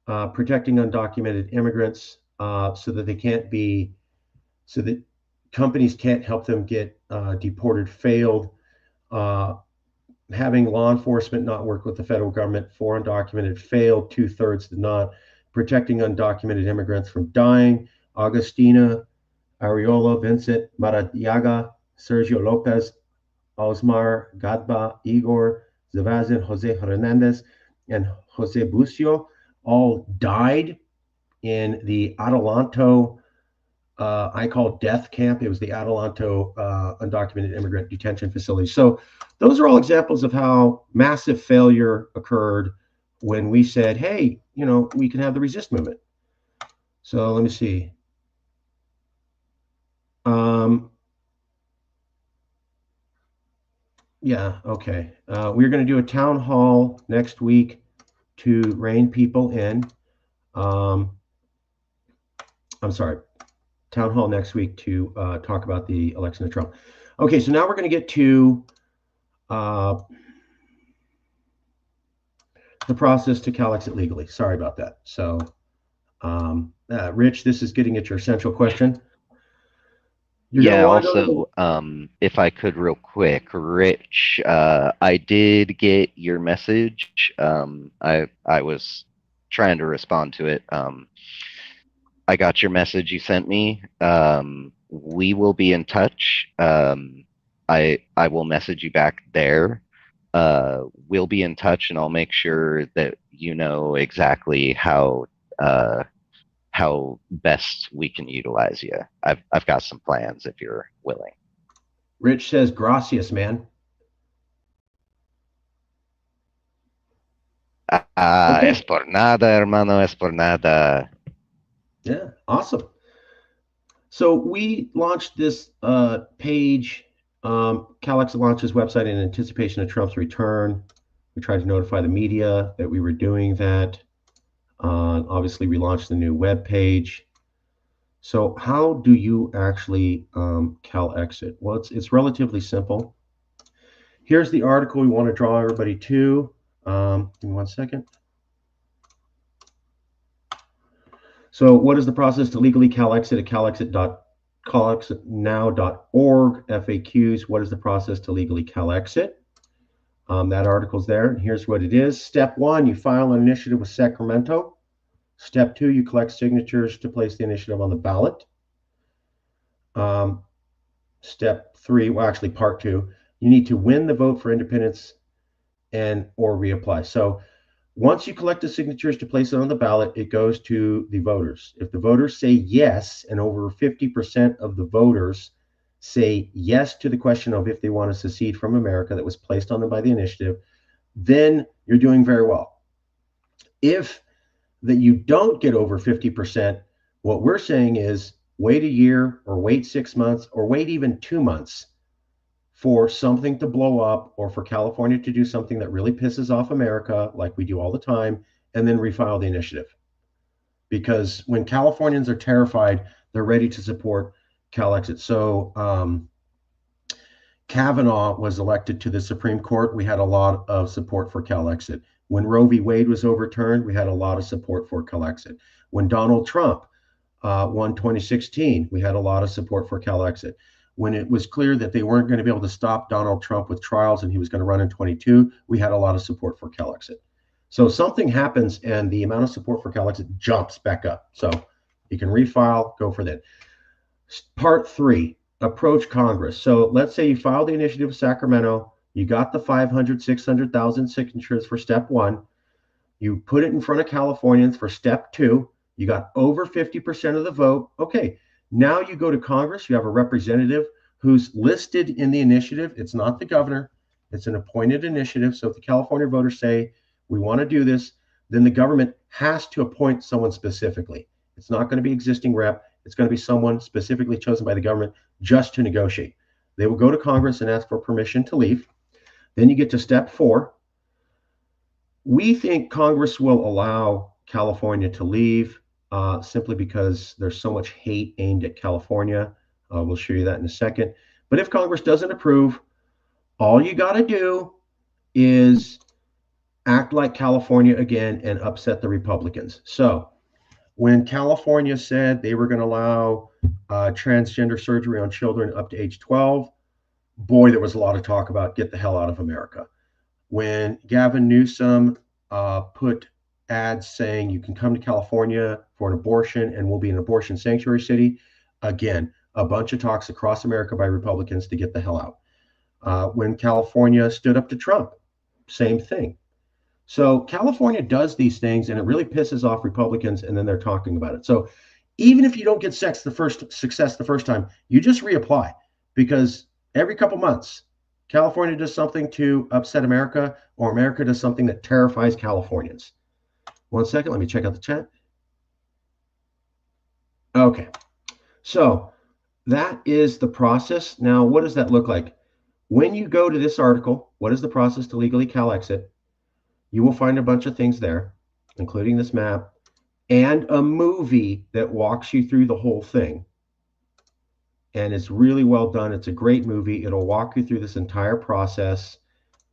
A: Protecting undocumented immigrants so that they can't be, so that companies can't help them get deported, failed. Having law enforcement not work with the federal government for undocumented, failed. 2/3 did not. Protecting undocumented immigrants from dying, Agustina, Ariola, Vincent, Maradiaga, Sergio Lopez, Osmar, Gadba, Igor, Zavazin, Jose Hernandez, and Jose Bucio all died in the Adelanto, I call death camp. It was the Adelanto undocumented immigrant detention facility. So those are all examples of how massive failure occurred when we said, hey, we can have the resist movement. So let me see. Yeah, okay. We're going to do a town hall next week to rein people in. I'm sorry, town hall next week to talk about the election of Trump. Okay, so now we're going to get to the process to CALEXIT legally. Sorry about that. So, Rich, this is getting at your central question.
B: Yeah, also, if I could real quick, Rich, I did get your message. I was trying to respond to it. I got your message you sent me. We will be in touch. I will message you back there. We'll be in touch, and I'll make sure that you know exactly how best we can utilize you. I've got some plans if you're willing.
A: Rich says gracias, man.
B: Okay. Es por nada, hermano, es por nada.
A: Yeah, awesome. So we launched this page. CALEXIT launched his website in anticipation of Trump's return. We tried to notify the media that we were doing that. Obviously, we launched the new web page. So how do you actually CALEXIT? Well, it's relatively simple. Here's the article we want to draw everybody to. Give me 1 second. So what is the process to legally CALEXIT at calexitnow.org? FAQs, what is the process to legally CALEXIT? That article's there, and here's what it is. Step 1, you file an initiative with Sacramento. Step 2, you collect signatures to place the initiative on the ballot. Step 3, well, actually part 2, you need to win the vote for independence and or reapply. So once you collect the signatures to place it on the ballot, it goes to the voters. If the voters say yes, and over 50% of the voters say yes to the question of if they want to secede from America that was placed on them by the initiative, then you're doing very well. If that you don't get over 50%, what we're saying is wait a year or wait 6 months or wait even 2 months for something to blow up or for California to do something that really pisses off America, like we do all the time, and then refile the initiative. Because when Californians are terrified, they're ready to support CALEXIT. So Kavanaugh was elected to the Supreme Court. We had a lot of support for CALEXIT. When Roe v. Wade was overturned, we had a lot of support for CALEXIT. When Donald Trump won 2016, we had a lot of support for CALEXIT. When it was clear that they weren't going to be able to stop Donald Trump with trials and he was going to run in 22, we had a lot of support for CALEXIT. So something happens and the amount of support for CALEXIT jumps back up. So you can refile, go for that. Part 3, approach Congress. So let's say you filed the initiative with Sacramento, you got the 500, 600,000 signatures for step 1. You put it in front of Californians for step 2. You got over 50% of the vote. Okay, Now you go to Congress, you have a representative who's listed in the initiative. It's not the governor, it's an appointed initiative. So if the California voters say, we want to do this, then the government has to appoint someone specifically. It's not going to be existing rep. It's going to be someone specifically chosen by the government just to negotiate. They will go to Congress and ask for permission to leave. Then you get to step 4. We think Congress will allow California to leave simply because there's so much hate aimed at California. We'll show you that in a second. But if Congress doesn't approve, all you got to do is act like California again and upset the Republicans. So when California said they were going to allow transgender surgery on children up to age 12, boy, there was a lot of talk about get the hell out of America. When Gavin Newsom put ads saying you can come to California for an abortion and we'll be an abortion sanctuary city, again, a bunch of talks across America by Republicans to get the hell out. When California stood up to Trump, same thing. So California does these things and it really pisses off Republicans, and then they're talking about it. So even if you don't get success the first time, you just reapply, because every couple months, California does something to upset America, or America does something that terrifies Californians. One second, let me check out the chat. Okay, so that is the process. Now, what does that look like? When you go to this article, what is the process to legally CalExit? You will find a bunch of things there, including this map and a movie that walks you through the whole thing. And it's really well done. It's a great movie. It'll walk you through this entire process.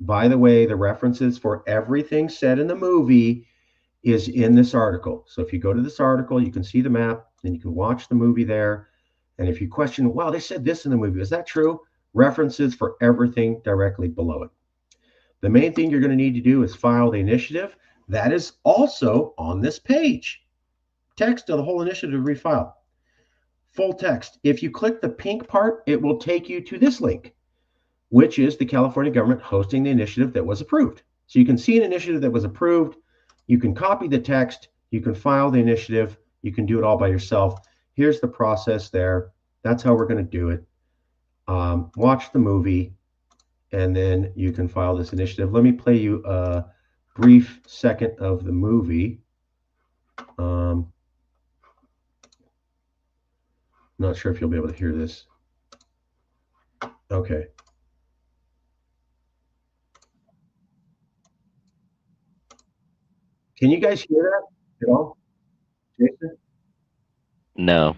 A: By the way, the references for everything said in the movie is in this article. So if you go to this article, you can see the map, and you can watch the movie there. And if you question, wow, they said this in the movie, is that true? References for everything directly below it. The main thing you're going to need to do is file the initiative. That is also on this page. Text of the whole initiative refiled. Full text. If you click the pink part, it will take you to this link, which is the California government hosting the initiative that was approved. So you can see an initiative that was approved. You can copy the text. You can file the initiative. You can do it all by yourself. Here's the process there. That's how we're going to do it. Watch the movie, and then you can file this initiative. Let me play you a brief second of the movie. Not sure if you'll be able to hear this. Okay. Can you guys hear that at all, Jason?
B: No.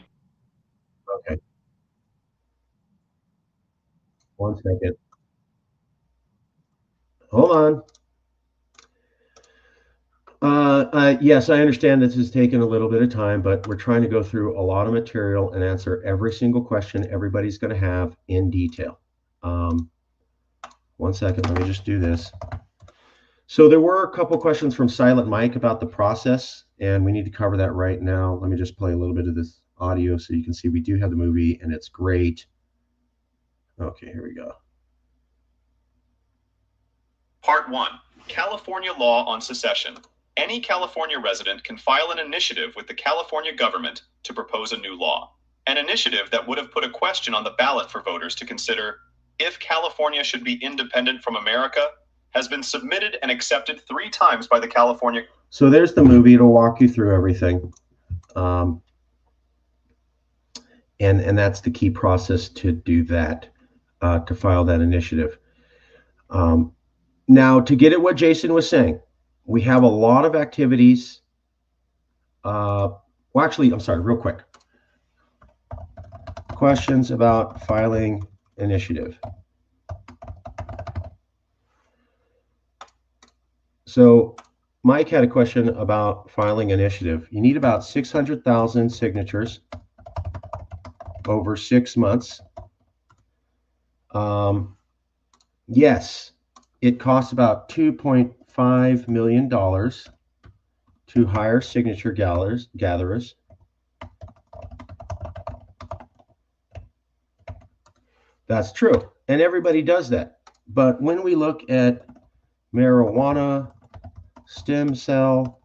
A: Okay. One second. Hold on. Yes, I understand this has taken a little bit of time, but we're trying to go through a lot of material and answer every single question everybody's going to have in detail. One second, let me just do this. So there were a couple questions from Silent Mike about the process, and we need to cover that right now. Let me just play a little bit of this audio so you can see we do have the movie, and it's great. Okay, here we go.
E: Part 1. California Law on Secession. Any California resident can file an initiative with the California government to propose a new law. An initiative that would have put a question on the ballot for voters to consider if California should be independent from America has been submitted and accepted 3 times by the California.
A: So there's the movie. It'll walk you through everything. And that's the key process to do that, to file that initiative. Now, to get at what Jason was saying, we have a lot of activities. Well, actually, I'm sorry, real quick. Questions about filing initiative. So Mike had a question about filing initiative. You need about 600,000 signatures over 6 months. Yes, it costs about $2.5 million to hire signature gatherers. That's true, and everybody does that. But when we look at marijuana, stem cell,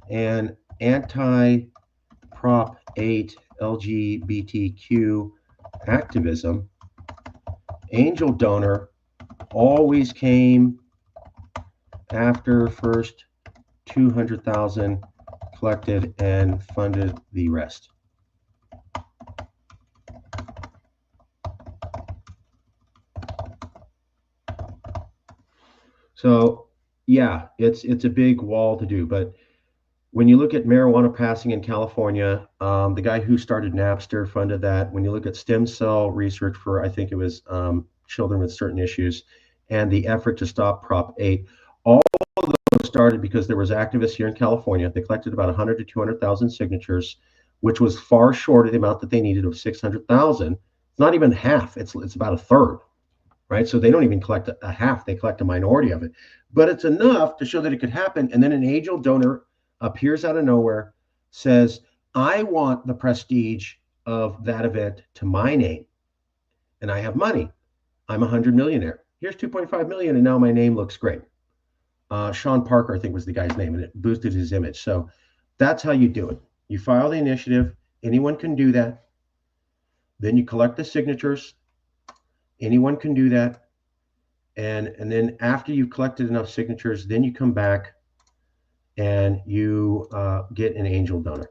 A: and anti-Prop 8 LGBTQ activism, angel donor always came after first 200,000 collected and funded the rest. So yeah, it's a big wall to do, but when you look at marijuana passing in California, the guy who started Napster funded that. When you look at stem cell research for, I think it was children with certain issues, and the effort to stop Prop 8, all of those started because there was activists here in California. They collected about 100 to 200,000 signatures, which was far short of the amount that they needed of 600,000. It's not even half. It's about a third, right? So they don't even collect a half. They collect a minority of it, but it's enough to show that it could happen. And then an angel donor appears out of nowhere, says, I want the prestige of that event to my name, and I have money. I'm a 100 millionaire. Here's 2.5 million, and now my name looks great. Sean Parker, I think, was the guy's name, and it boosted his image. So that's how you do it. You file the initiative. Anyone can do that. Then you collect the signatures. Anyone can do that. And then after you've collected enough signatures, then you come back and you get an angel donor.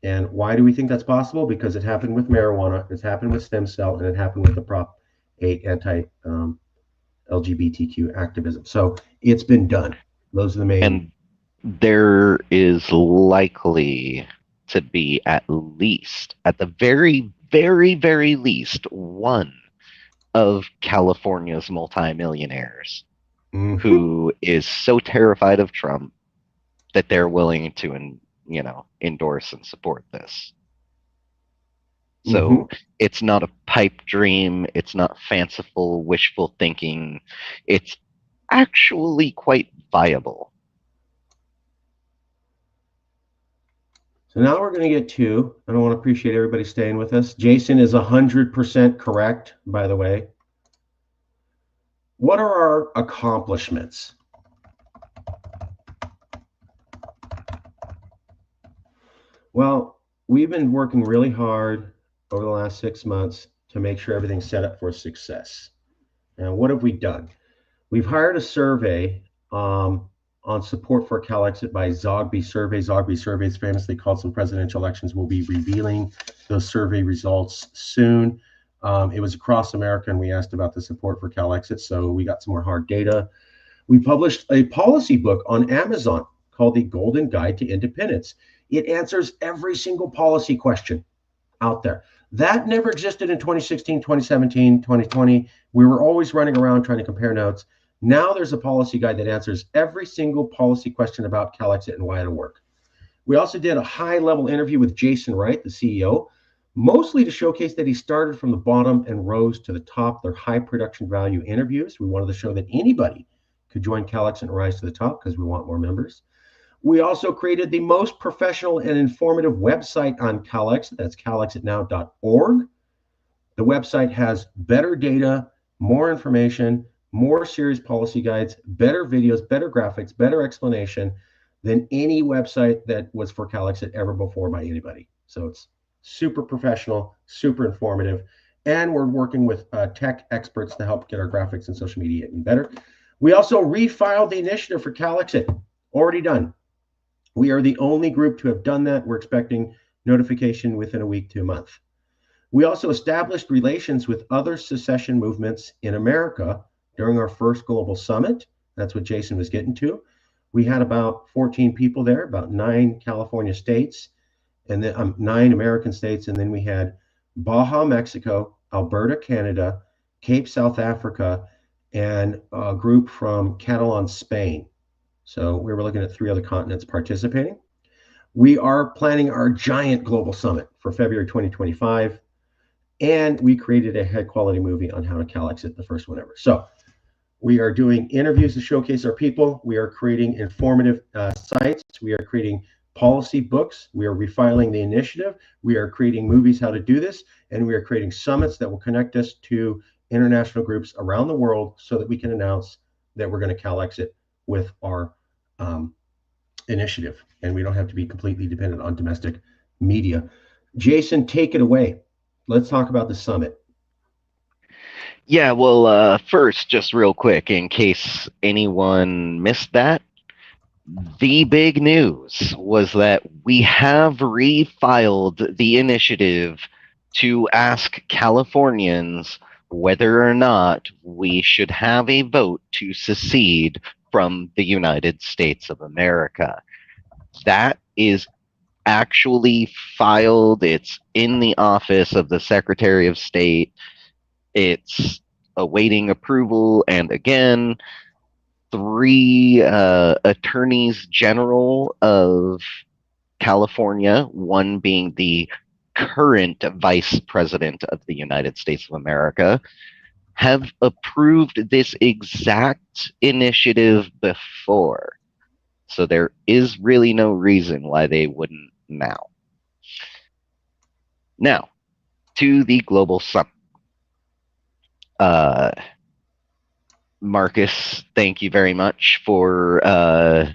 A: And why do we think that's possible? Because it happened with marijuana, it's happened with stem cell, and it happened with the Prop 8 anti-LGBTQ activism. So it's been done. Those are the main.
B: And there is likely to be at the very, very, very least, one of California's multimillionaires who is so terrified of Trump that they're willing to, endorse and support this. So it's not a pipe dream. It's not fanciful, wishful thinking. It's actually quite viable.
A: So now we're going to get to, and I want to appreciate everybody staying with us. Jason is 100% correct, by the way. What are our accomplishments? Well, we've been working really hard over the last 6 months to make sure everything's set up for success. And what have we done? We've hired a survey on support for CalExit by Zogby Survey. Zogby Survey is famously called some presidential elections. We'll be revealing those survey results soon. It was across America, and we asked about the support for CalExit, so we got some more hard data. We published a policy book on Amazon called The Golden Guide to Independence. It answers every single policy question out there. That never existed in 2016, 2017, 2020. We were always running around trying to compare notes. Now there's a policy guide that answers every single policy question about CalExit and why it'll work. We also did a high-level interview with Jason Wright, the CEO, mostly to showcase that he started from the bottom and rose to the top. They're high production value interviews. We wanted to show that anybody could join CalExit and rise to the top because we want more members. We also created the most professional and informative website on CalExit. That's calexitnow.org. The website has better data, more information, more serious policy guides, better videos, better graphics, better explanation than any website that was for CalExit ever before by anybody. So it's super professional, super informative, and we're working with tech experts to help get our graphics and social media even better. We also refiled the initiative for CalExit, already done. We are the only group to have done that. We're expecting notification within a week to a month. We also established relations with other secession movements in America during our first global summit. That's what Jason was getting to. We had about 14 people there, about 9 California states, and then 9 American states, and then we had Baja, Mexico, Alberta, Canada, Cape, South Africa, and a group from Catalan, Spain. So we were looking at 3 other continents participating. We are planning our giant global summit for February 2025, and we created a head quality movie on how to CalExit, the first one ever. So we are doing interviews to showcase our people. We are creating informative sites. We are creating policy books. We are refiling the initiative. We are creating movies how to do this, and we are creating summits that will connect us to international groups around the world so that we can announce that we're going to CalExit with our initiative, and we don't have to be completely dependent on domestic media. Jason, take it away. Let's talk about the summit.
B: Yeah, well, first, just real quick, in case anyone missed that, the big news was that we have refiled the initiative to ask Californians whether or not we should have a vote to secede from the United States of America. That is actually filed. It's in the office of the Secretary of State. It's awaiting approval. And again, three attorneys general of California, one being the current vice president of the United States of America, have approved this exact initiative before. So there is really no reason why they wouldn't now. Now, to the global summit. Marcus, thank you very much for all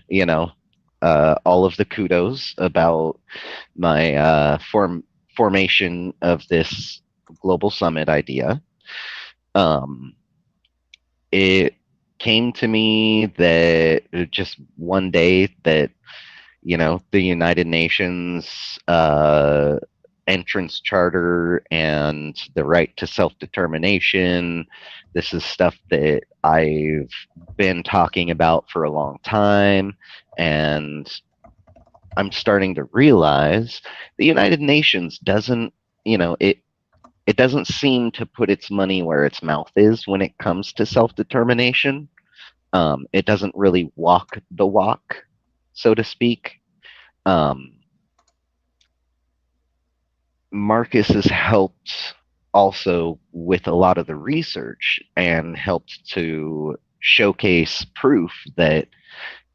B: of the kudos about my formation of this global summit idea. It came to me that just one day that the United Nations entrance charter and the right to self-determination. This is stuff that I've been talking about for a long time, and I'm starting to realize the United Nations doesn't, it doesn't seem to put its money where its mouth is when it comes to self-determination. It doesn't really walk the walk, so to speak. Marcus has helped also with a lot of the research and helped to showcase proof that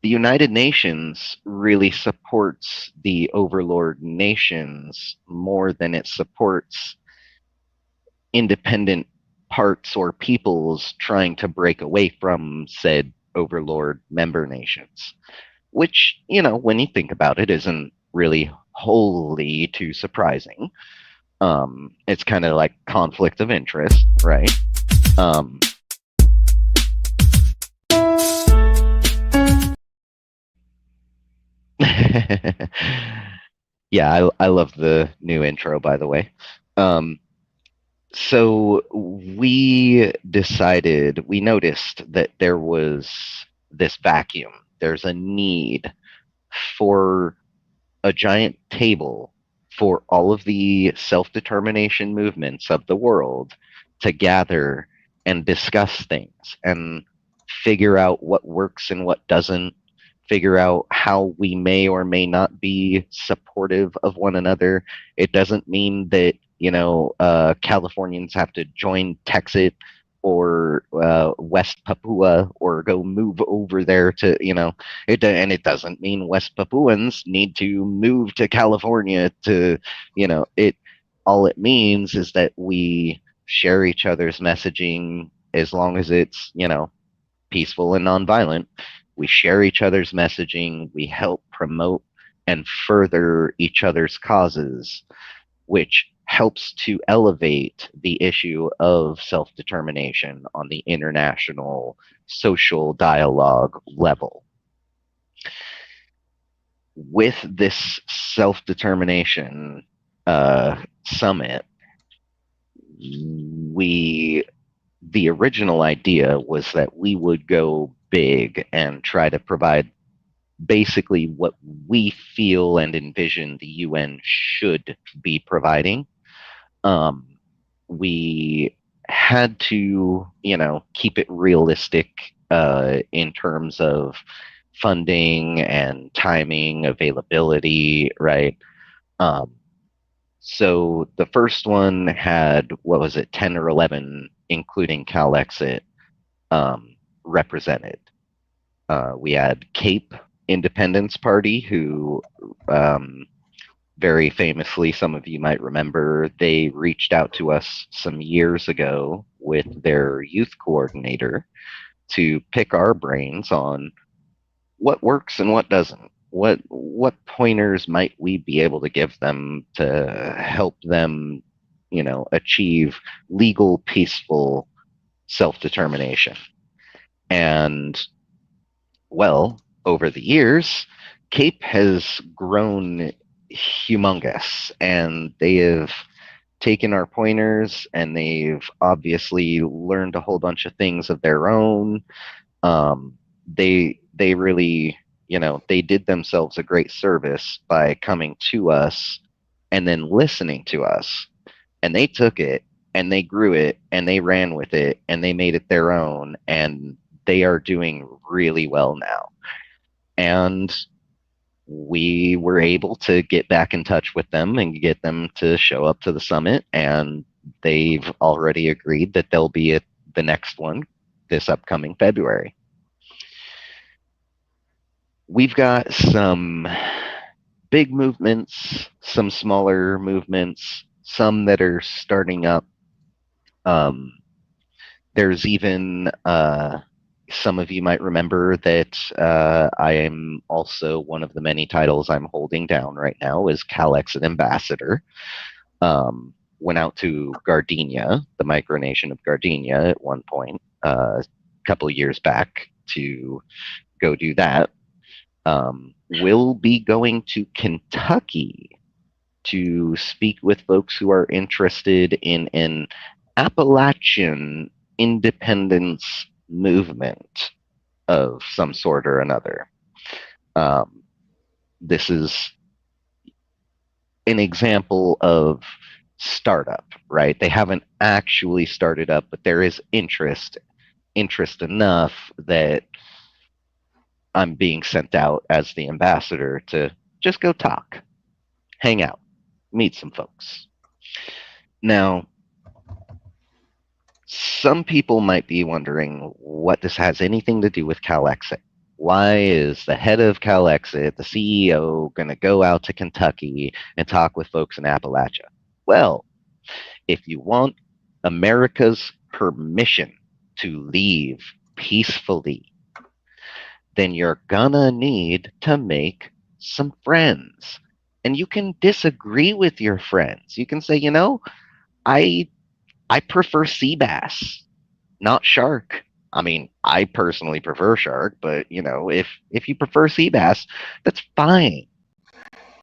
B: the United Nations really supports the overlord nations more than it supports independent parts or peoples trying to break away from said overlord member nations. Which, when you think about it, isn't really wholly too surprising. It's kind of like conflict of interest, right? Yeah, I love the new intro, by the way. So we noticed that there was this vacuum. There's a need for a giant table for all of the self-determination movements of the world to gather and discuss things and figure out what works and what doesn't, figure out how we may or may not be supportive of one another. It doesn't mean that, Californians have to join Texas or West Papua or go move over there to, and it doesn't mean West Papuans need to move to California to, all it means is that we share each other's messaging as long as it's, peaceful and nonviolent. We share each other's messaging, we help promote and further each other's causes, which helps to elevate the issue of self-determination on the international social dialogue level. With this self-determination summit, the original idea was that we would go big and try to provide basically what we feel and envision the UN should be providing. We had to, keep it realistic in terms of funding and timing, availability, right? So the first one had, 10 or 11, including CALEXIT, represented. We had CAPE Independence Party, who very famously, some of you might remember, they reached out to us some years ago with their youth coordinator to pick our brains on what works and what doesn't, what pointers might we be able to give them to help them, achieve legal, peaceful self-determination? And well, over the years, CAPE has grown humongous, and they have taken our pointers and they've obviously learned a whole bunch of things of their own. They really, they did themselves a great service by coming to us and then listening to us. And they took it and they grew it and they ran with it and they made it their own, and they are doing really well now. And we were able to get back in touch with them and get them to show up to the summit, and they've already agreed that they'll be at the next one this upcoming February. We've got some big movements, some smaller movements, some that are starting up. There's even some of you might remember that I am also, one of the many titles I'm holding down right now is CALEXIT Ambassador. Went out to Gardenia, the micronation of Gardenia, at one point, a couple of years back, to go do that. We'll be going to Kentucky to speak with folks who are interested in an Appalachian independence movement of some sort or another. This is an example of startup, right? They haven't actually started up, but there is interest enough that I'm being sent out as the ambassador to just go talk, hang out, meet some folks. Now, some people might be wondering what this has anything to do with CALEXIT. Why is the head of CALEXIT, the CEO, going to go out to Kentucky and talk with folks in Appalachia? Well, if you want America's permission to leave peacefully, then you're gonna need to make some friends. And you can disagree with your friends. You can say, I prefer sea bass, not shark. I mean, I personally prefer shark, but if you prefer sea bass, that's fine.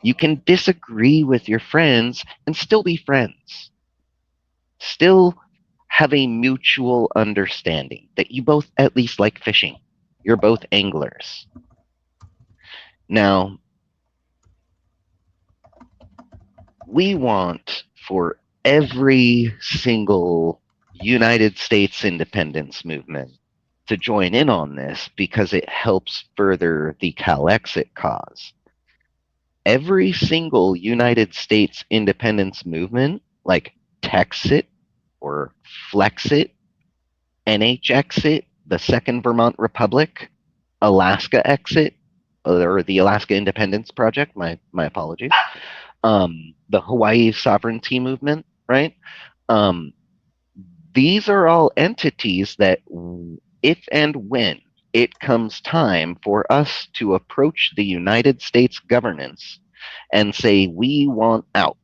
B: You can disagree with your friends and still be friends. Still have a mutual understanding that you both at least like fishing. You're both anglers. Now, we want for every single United States independence movement to join in on this because it helps further the CALEXIT cause. Every single United States independence movement, like TEXIT or FLEXIT, NHEXIT, the Second Vermont Republic, Alaska Exit, or the Alaska Independence Project, my apologies, the Hawaii Sovereignty Movement, right? These are all entities that, if and when it comes time for us to approach the United States governance and say we want out,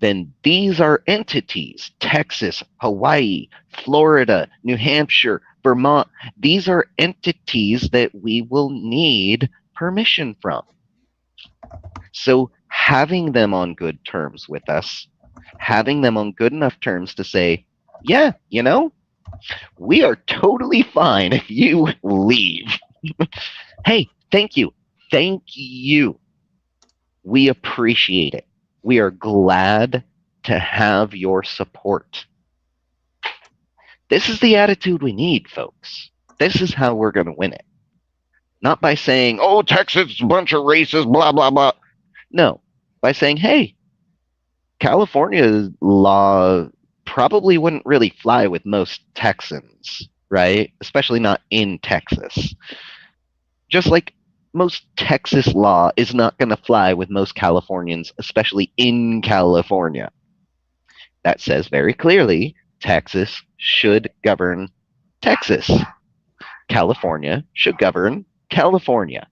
B: then these are entities, Texas, Hawaii, Florida, New Hampshire, Vermont, these are entities that we will need permission from. So having them on good terms with us, having them on good enough terms to say, yeah, we are totally fine if you leave. Hey, thank you. Thank you. We appreciate it. We are glad to have your support. This is the attitude we need, folks. This is how we're going to win it. Not by saying, oh, Texas is a bunch of racists, blah, blah, blah. No, by saying, hey, California law probably wouldn't really fly with most Texans, right? Especially not in Texas. Just like most Texas law is not going to fly with most Californians, especially in California. That says very clearly, Texas should govern Texas. California should govern California.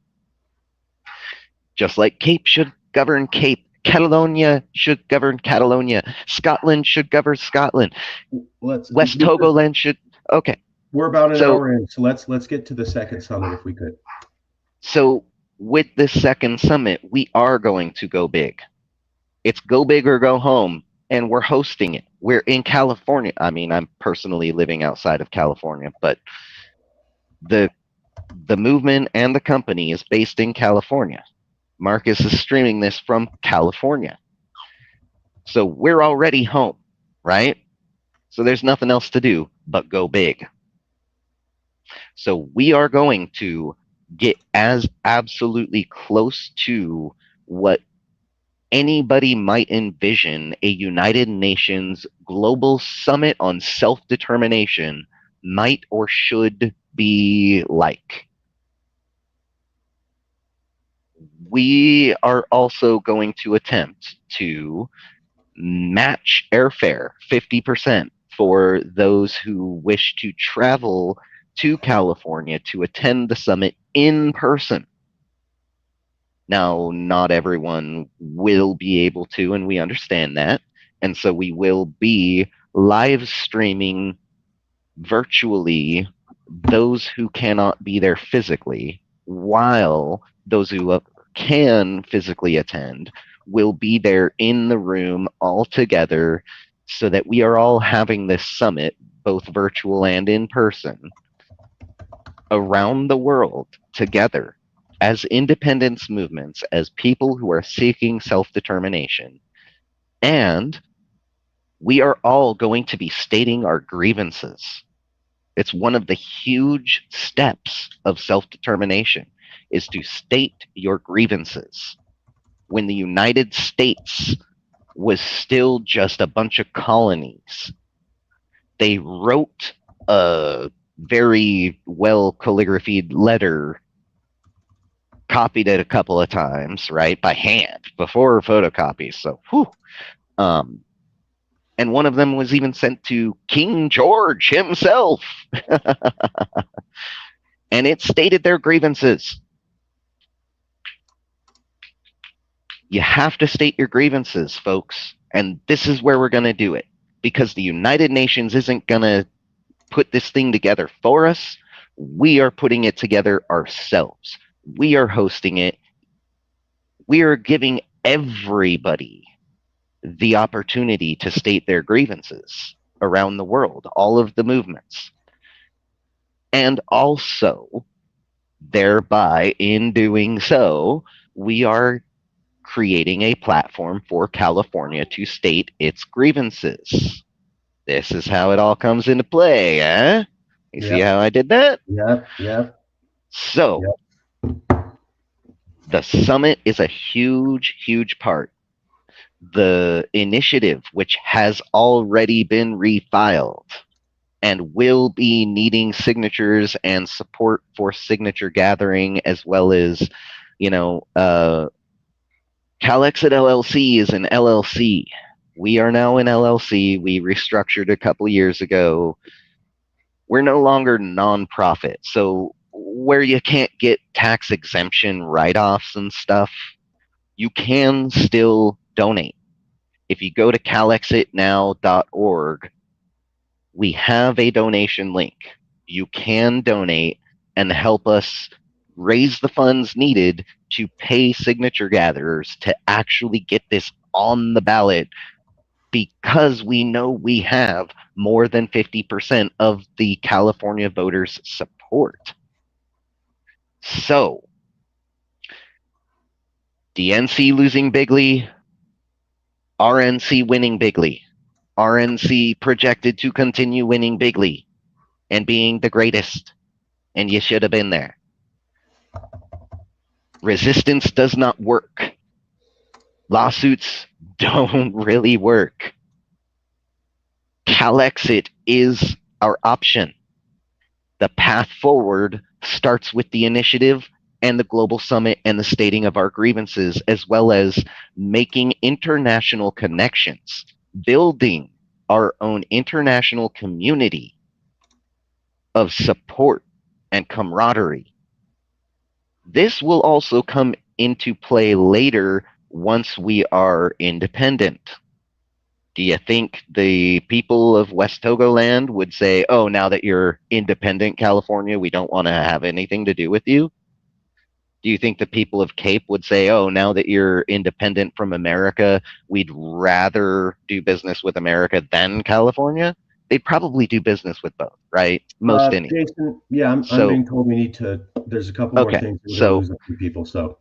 B: just like Cape should govern Cape. Catalonia should govern Catalonia. Scotland should govern Scotland.
A: Let's
B: West Togoland should. Okay.
A: We're about an
B: So-
A: hour in, so let's get to the second summit if we could.
B: So with this second summit, we are going to go big. It's go big or go home, and we're hosting it. We're in California. I mean, I'm personally living outside of California, but the movement and the company is based in California. Marcus is streaming this from California. So we're already home, right? So there's nothing else to do but go big. So we are going to get as absolutely close to what anybody might envision a United Nations global summit on self-determination might or should be like. We are also going to attempt to match airfare 50% for those who wish to travel to California to attend the summit in person. Now, not everyone will be able to, and we understand that. And so we will be live streaming virtually those who cannot be there physically, while those who can physically attend will be there in the room all together, so that we are all having this summit, both virtual and in person, around the world together as independence movements, as people who are seeking self-determination. And we are all going to be stating our grievances. It's one of the huge steps of self-determination, is to state your grievances. When the United States was still just a bunch of colonies, they wrote a very well calligraphied letter, copied it a couple of times, right, by hand before photocopies. So, whew. And one of them was even sent to King George himself. And it stated their grievances. You have to state your grievances, folks. And this is where we're going to do it. Because the United Nations isn't going to put this thing together for us. We are putting it together ourselves. We are hosting it. We are giving everybody the opportunity to state their grievances around the world, all of the movements. And also, thereby, in doing so, we are creating a platform for California to state its grievances. This is how it all comes into play, eh? You see how I did that?
A: Yep.
B: So, the summit is a huge, huge part. The initiative, which has already been refiled and will be needing signatures and support for signature gathering, as well as, CALEXIT LLC is an LLC. We are now an LLC. We restructured a couple years ago. We're no longer nonprofit. So where you can't get tax exemption write-offs and stuff, you can still donate. If you go to calexitnow.org, we have a donation link. You can donate and help us raise the funds needed to pay signature gatherers to actually get this on the ballot, because we know we have more than 50% of the California voters' support. So, DNC losing bigly, RNC winning bigly, RNC projected to continue winning bigly and being the greatest, and you should have been there. Resistance does not work. Lawsuits don't really work. CALEXIT is our option. The path forward starts with the initiative and the global summit and the stating of our grievances, as well as making international connections, building our own international community of support and camaraderie. This will also come into play later once we are independent? Do you think the people of West Togoland would say, oh, now that you're independent, California, we don't want to have anything to do with you? Do you think the people of Cape would say, oh, now that you're independent from America, we'd rather do business with America than California? They'd probably do business with both, right? Most any.
A: Jason, yeah, I'm
B: So,
A: being told we need to, there's a couple more
B: okay,
A: things. We're going to
B: so
A: lose a few people, so.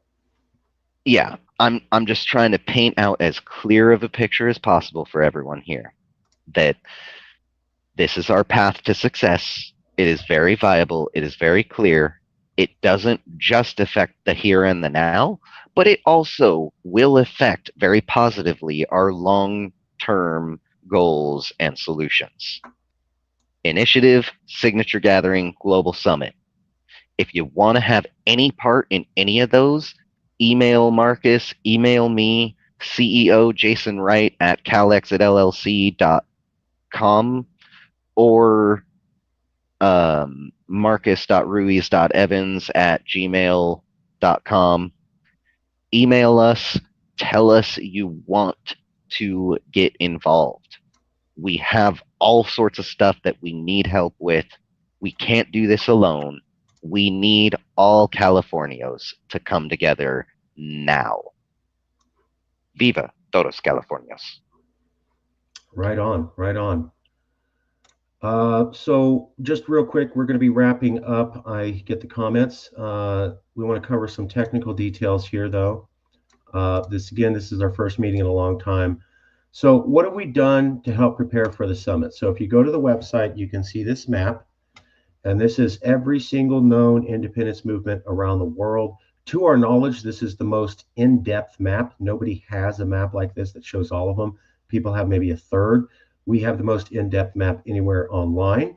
B: yeah, I'm just trying to paint out as clear of a picture as possible for everyone here that this is our path to success. It is very viable. It is very clear. It doesn't just affect the here and the now, but it also will affect very positively our long-term goals and solutions. Initiative, signature gathering, global summit. If you want to have any part in any of those, email Marcus, email me, CEO Jason Wright at calexitllc.com or marcus.ruiz.evans@gmail.com. Email us, tell us you want to get involved. We have all sorts of stuff that we need help with. We can't do this alone. We need all Californios to come together now. Viva todos Californios.
A: Right on, right on. So just real quick, we're going to be wrapping up. I get the comments. We want to cover some technical details here, though. This is our first meeting in a long time. So what have we done to help prepare for the summit? So if you go to the website, you can see this map. And this is every single known independence movement around the world. To our knowledge, this is the most in-depth map. Nobody has a map like this that shows all of them. People have maybe a third. We have the most in-depth map anywhere online.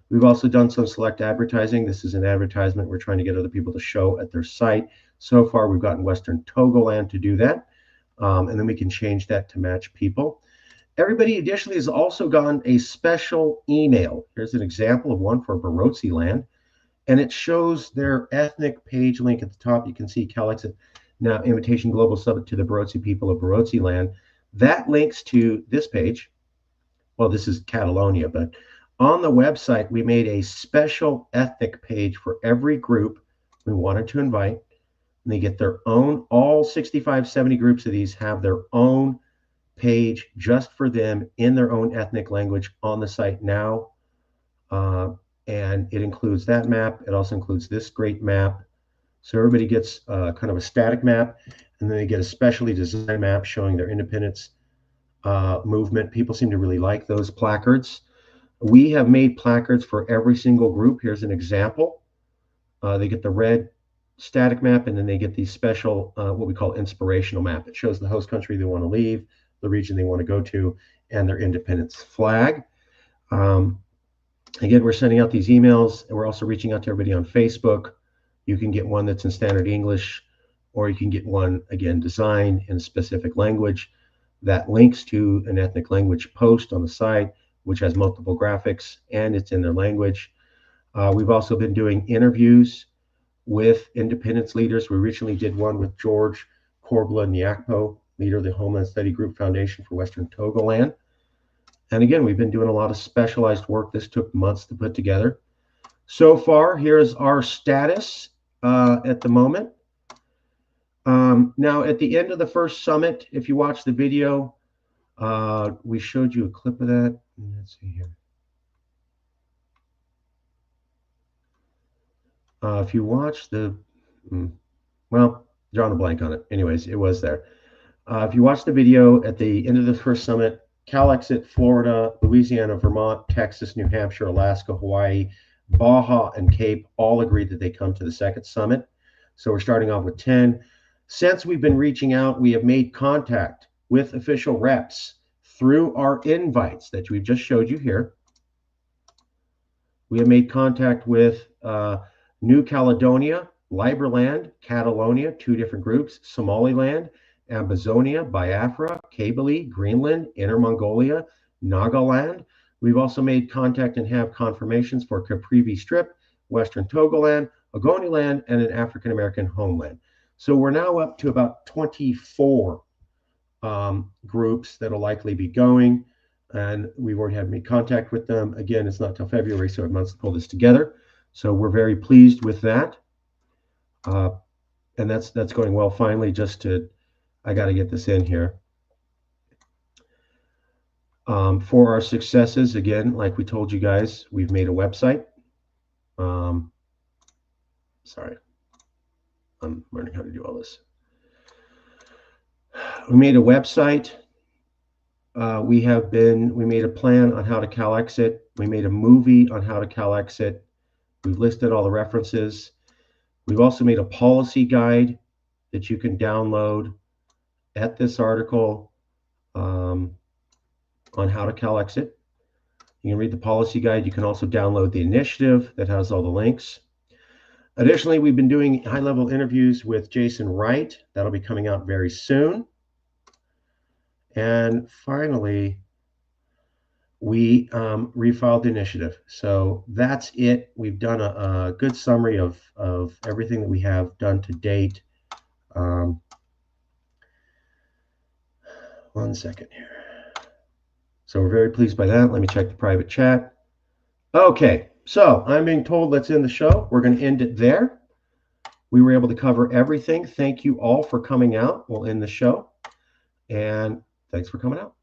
A: We've also done some select advertising. This is an advertisement we're trying to get other people to show at their site. So far, we've gotten Western Togoland to do that. And then we can change that to match people. Everybody additionally has also gotten a special email. Here's an example of one for Barotse Land. And it shows their ethnic page link at the top. You can see CALEXIT now Invitation Global Summit to the Barotse people of Barotse Land. That links to this page. Well, this is Catalonia, but on the website, we made a special ethnic page for every group we wanted to invite. And they get their own, all 65, 70 groups of these have their own page just for them in their own ethnic language on the site now. And it includes that map. It also includes this great map. So everybody gets kind of a static map, and then they get a specially designed map showing their independence movement. People seem to really like those placards. We have made placards for every single group. Here's an example. They get the red static map, and then they get the special, what we call inspirational map. It shows the host country they want to leave, the region they want to go to, and their independence flag. Again, we're sending out these emails, and we're also reaching out to everybody on Facebook. You can get one that's in standard English, or you can get one, again, designed in a specific language that links to an ethnic language post on the site, which has multiple graphics, and it's in their language. We've also been doing interviews with independence leaders. We recently did one with George Corbla Nyakpo, leader of the Homeland Study Group Foundation for Western Togoland. And again, we've been doing a lot of specialized work. This took months to put together. So far, here's our status at the moment. Now, at the end of the first summit, if you watch the video, we showed you a clip of that. Let's see here. If you watch the, well, drawing a blank on it. Anyways, it was there. If you watch the video at the end of the first summit, CALEXIT, Florida, Louisiana, Vermont, Texas, New Hampshire, Alaska, Hawaii, Baja, and Cape all agreed that they come to the second summit. So we're starting off with 10. Since we've been reaching out, we have made contact with official reps through our invites that we've just showed you here. We have made contact with New Caledonia, Liberland, Catalonia, 2 different groups, Somaliland, Ambazonia, Biafra, Kabylie, Greenland, Inner Mongolia, Nagaland. We've also made contact and have confirmations for Caprivi Strip, Western Togoland, Ogoniland, and an African American homeland. So we're now up to about 24 groups that'll likely be going, and we've already had made contact with them. Again, it's not till February, so I must pull this together. So we're very pleased with that, and that's going well. Finally, I got to get this in here. For our successes, again, like we told you guys, we've made a website. Sorry, I'm learning how to do all this. We made a website. We made a plan on how to CalExit. We made a movie on how to CalExit. We've listed all the references. We've also made a policy guide that you can download at this article on how to CalExit. You can read the policy guide. You can also download the initiative that has all the links. Additionally, we've been doing high-level interviews with Jason Wright. That'll be coming out very soon. And finally, we refiled the initiative. So that's it. We've done a good summary of everything that we have done to date. 1 second here. So we're very pleased by that. Let me check the private chat. Okay, so I'm being told let's end the show. We're going to end it there. We were able to cover everything. Thank you all for coming out. We'll end the show. And thanks for coming out.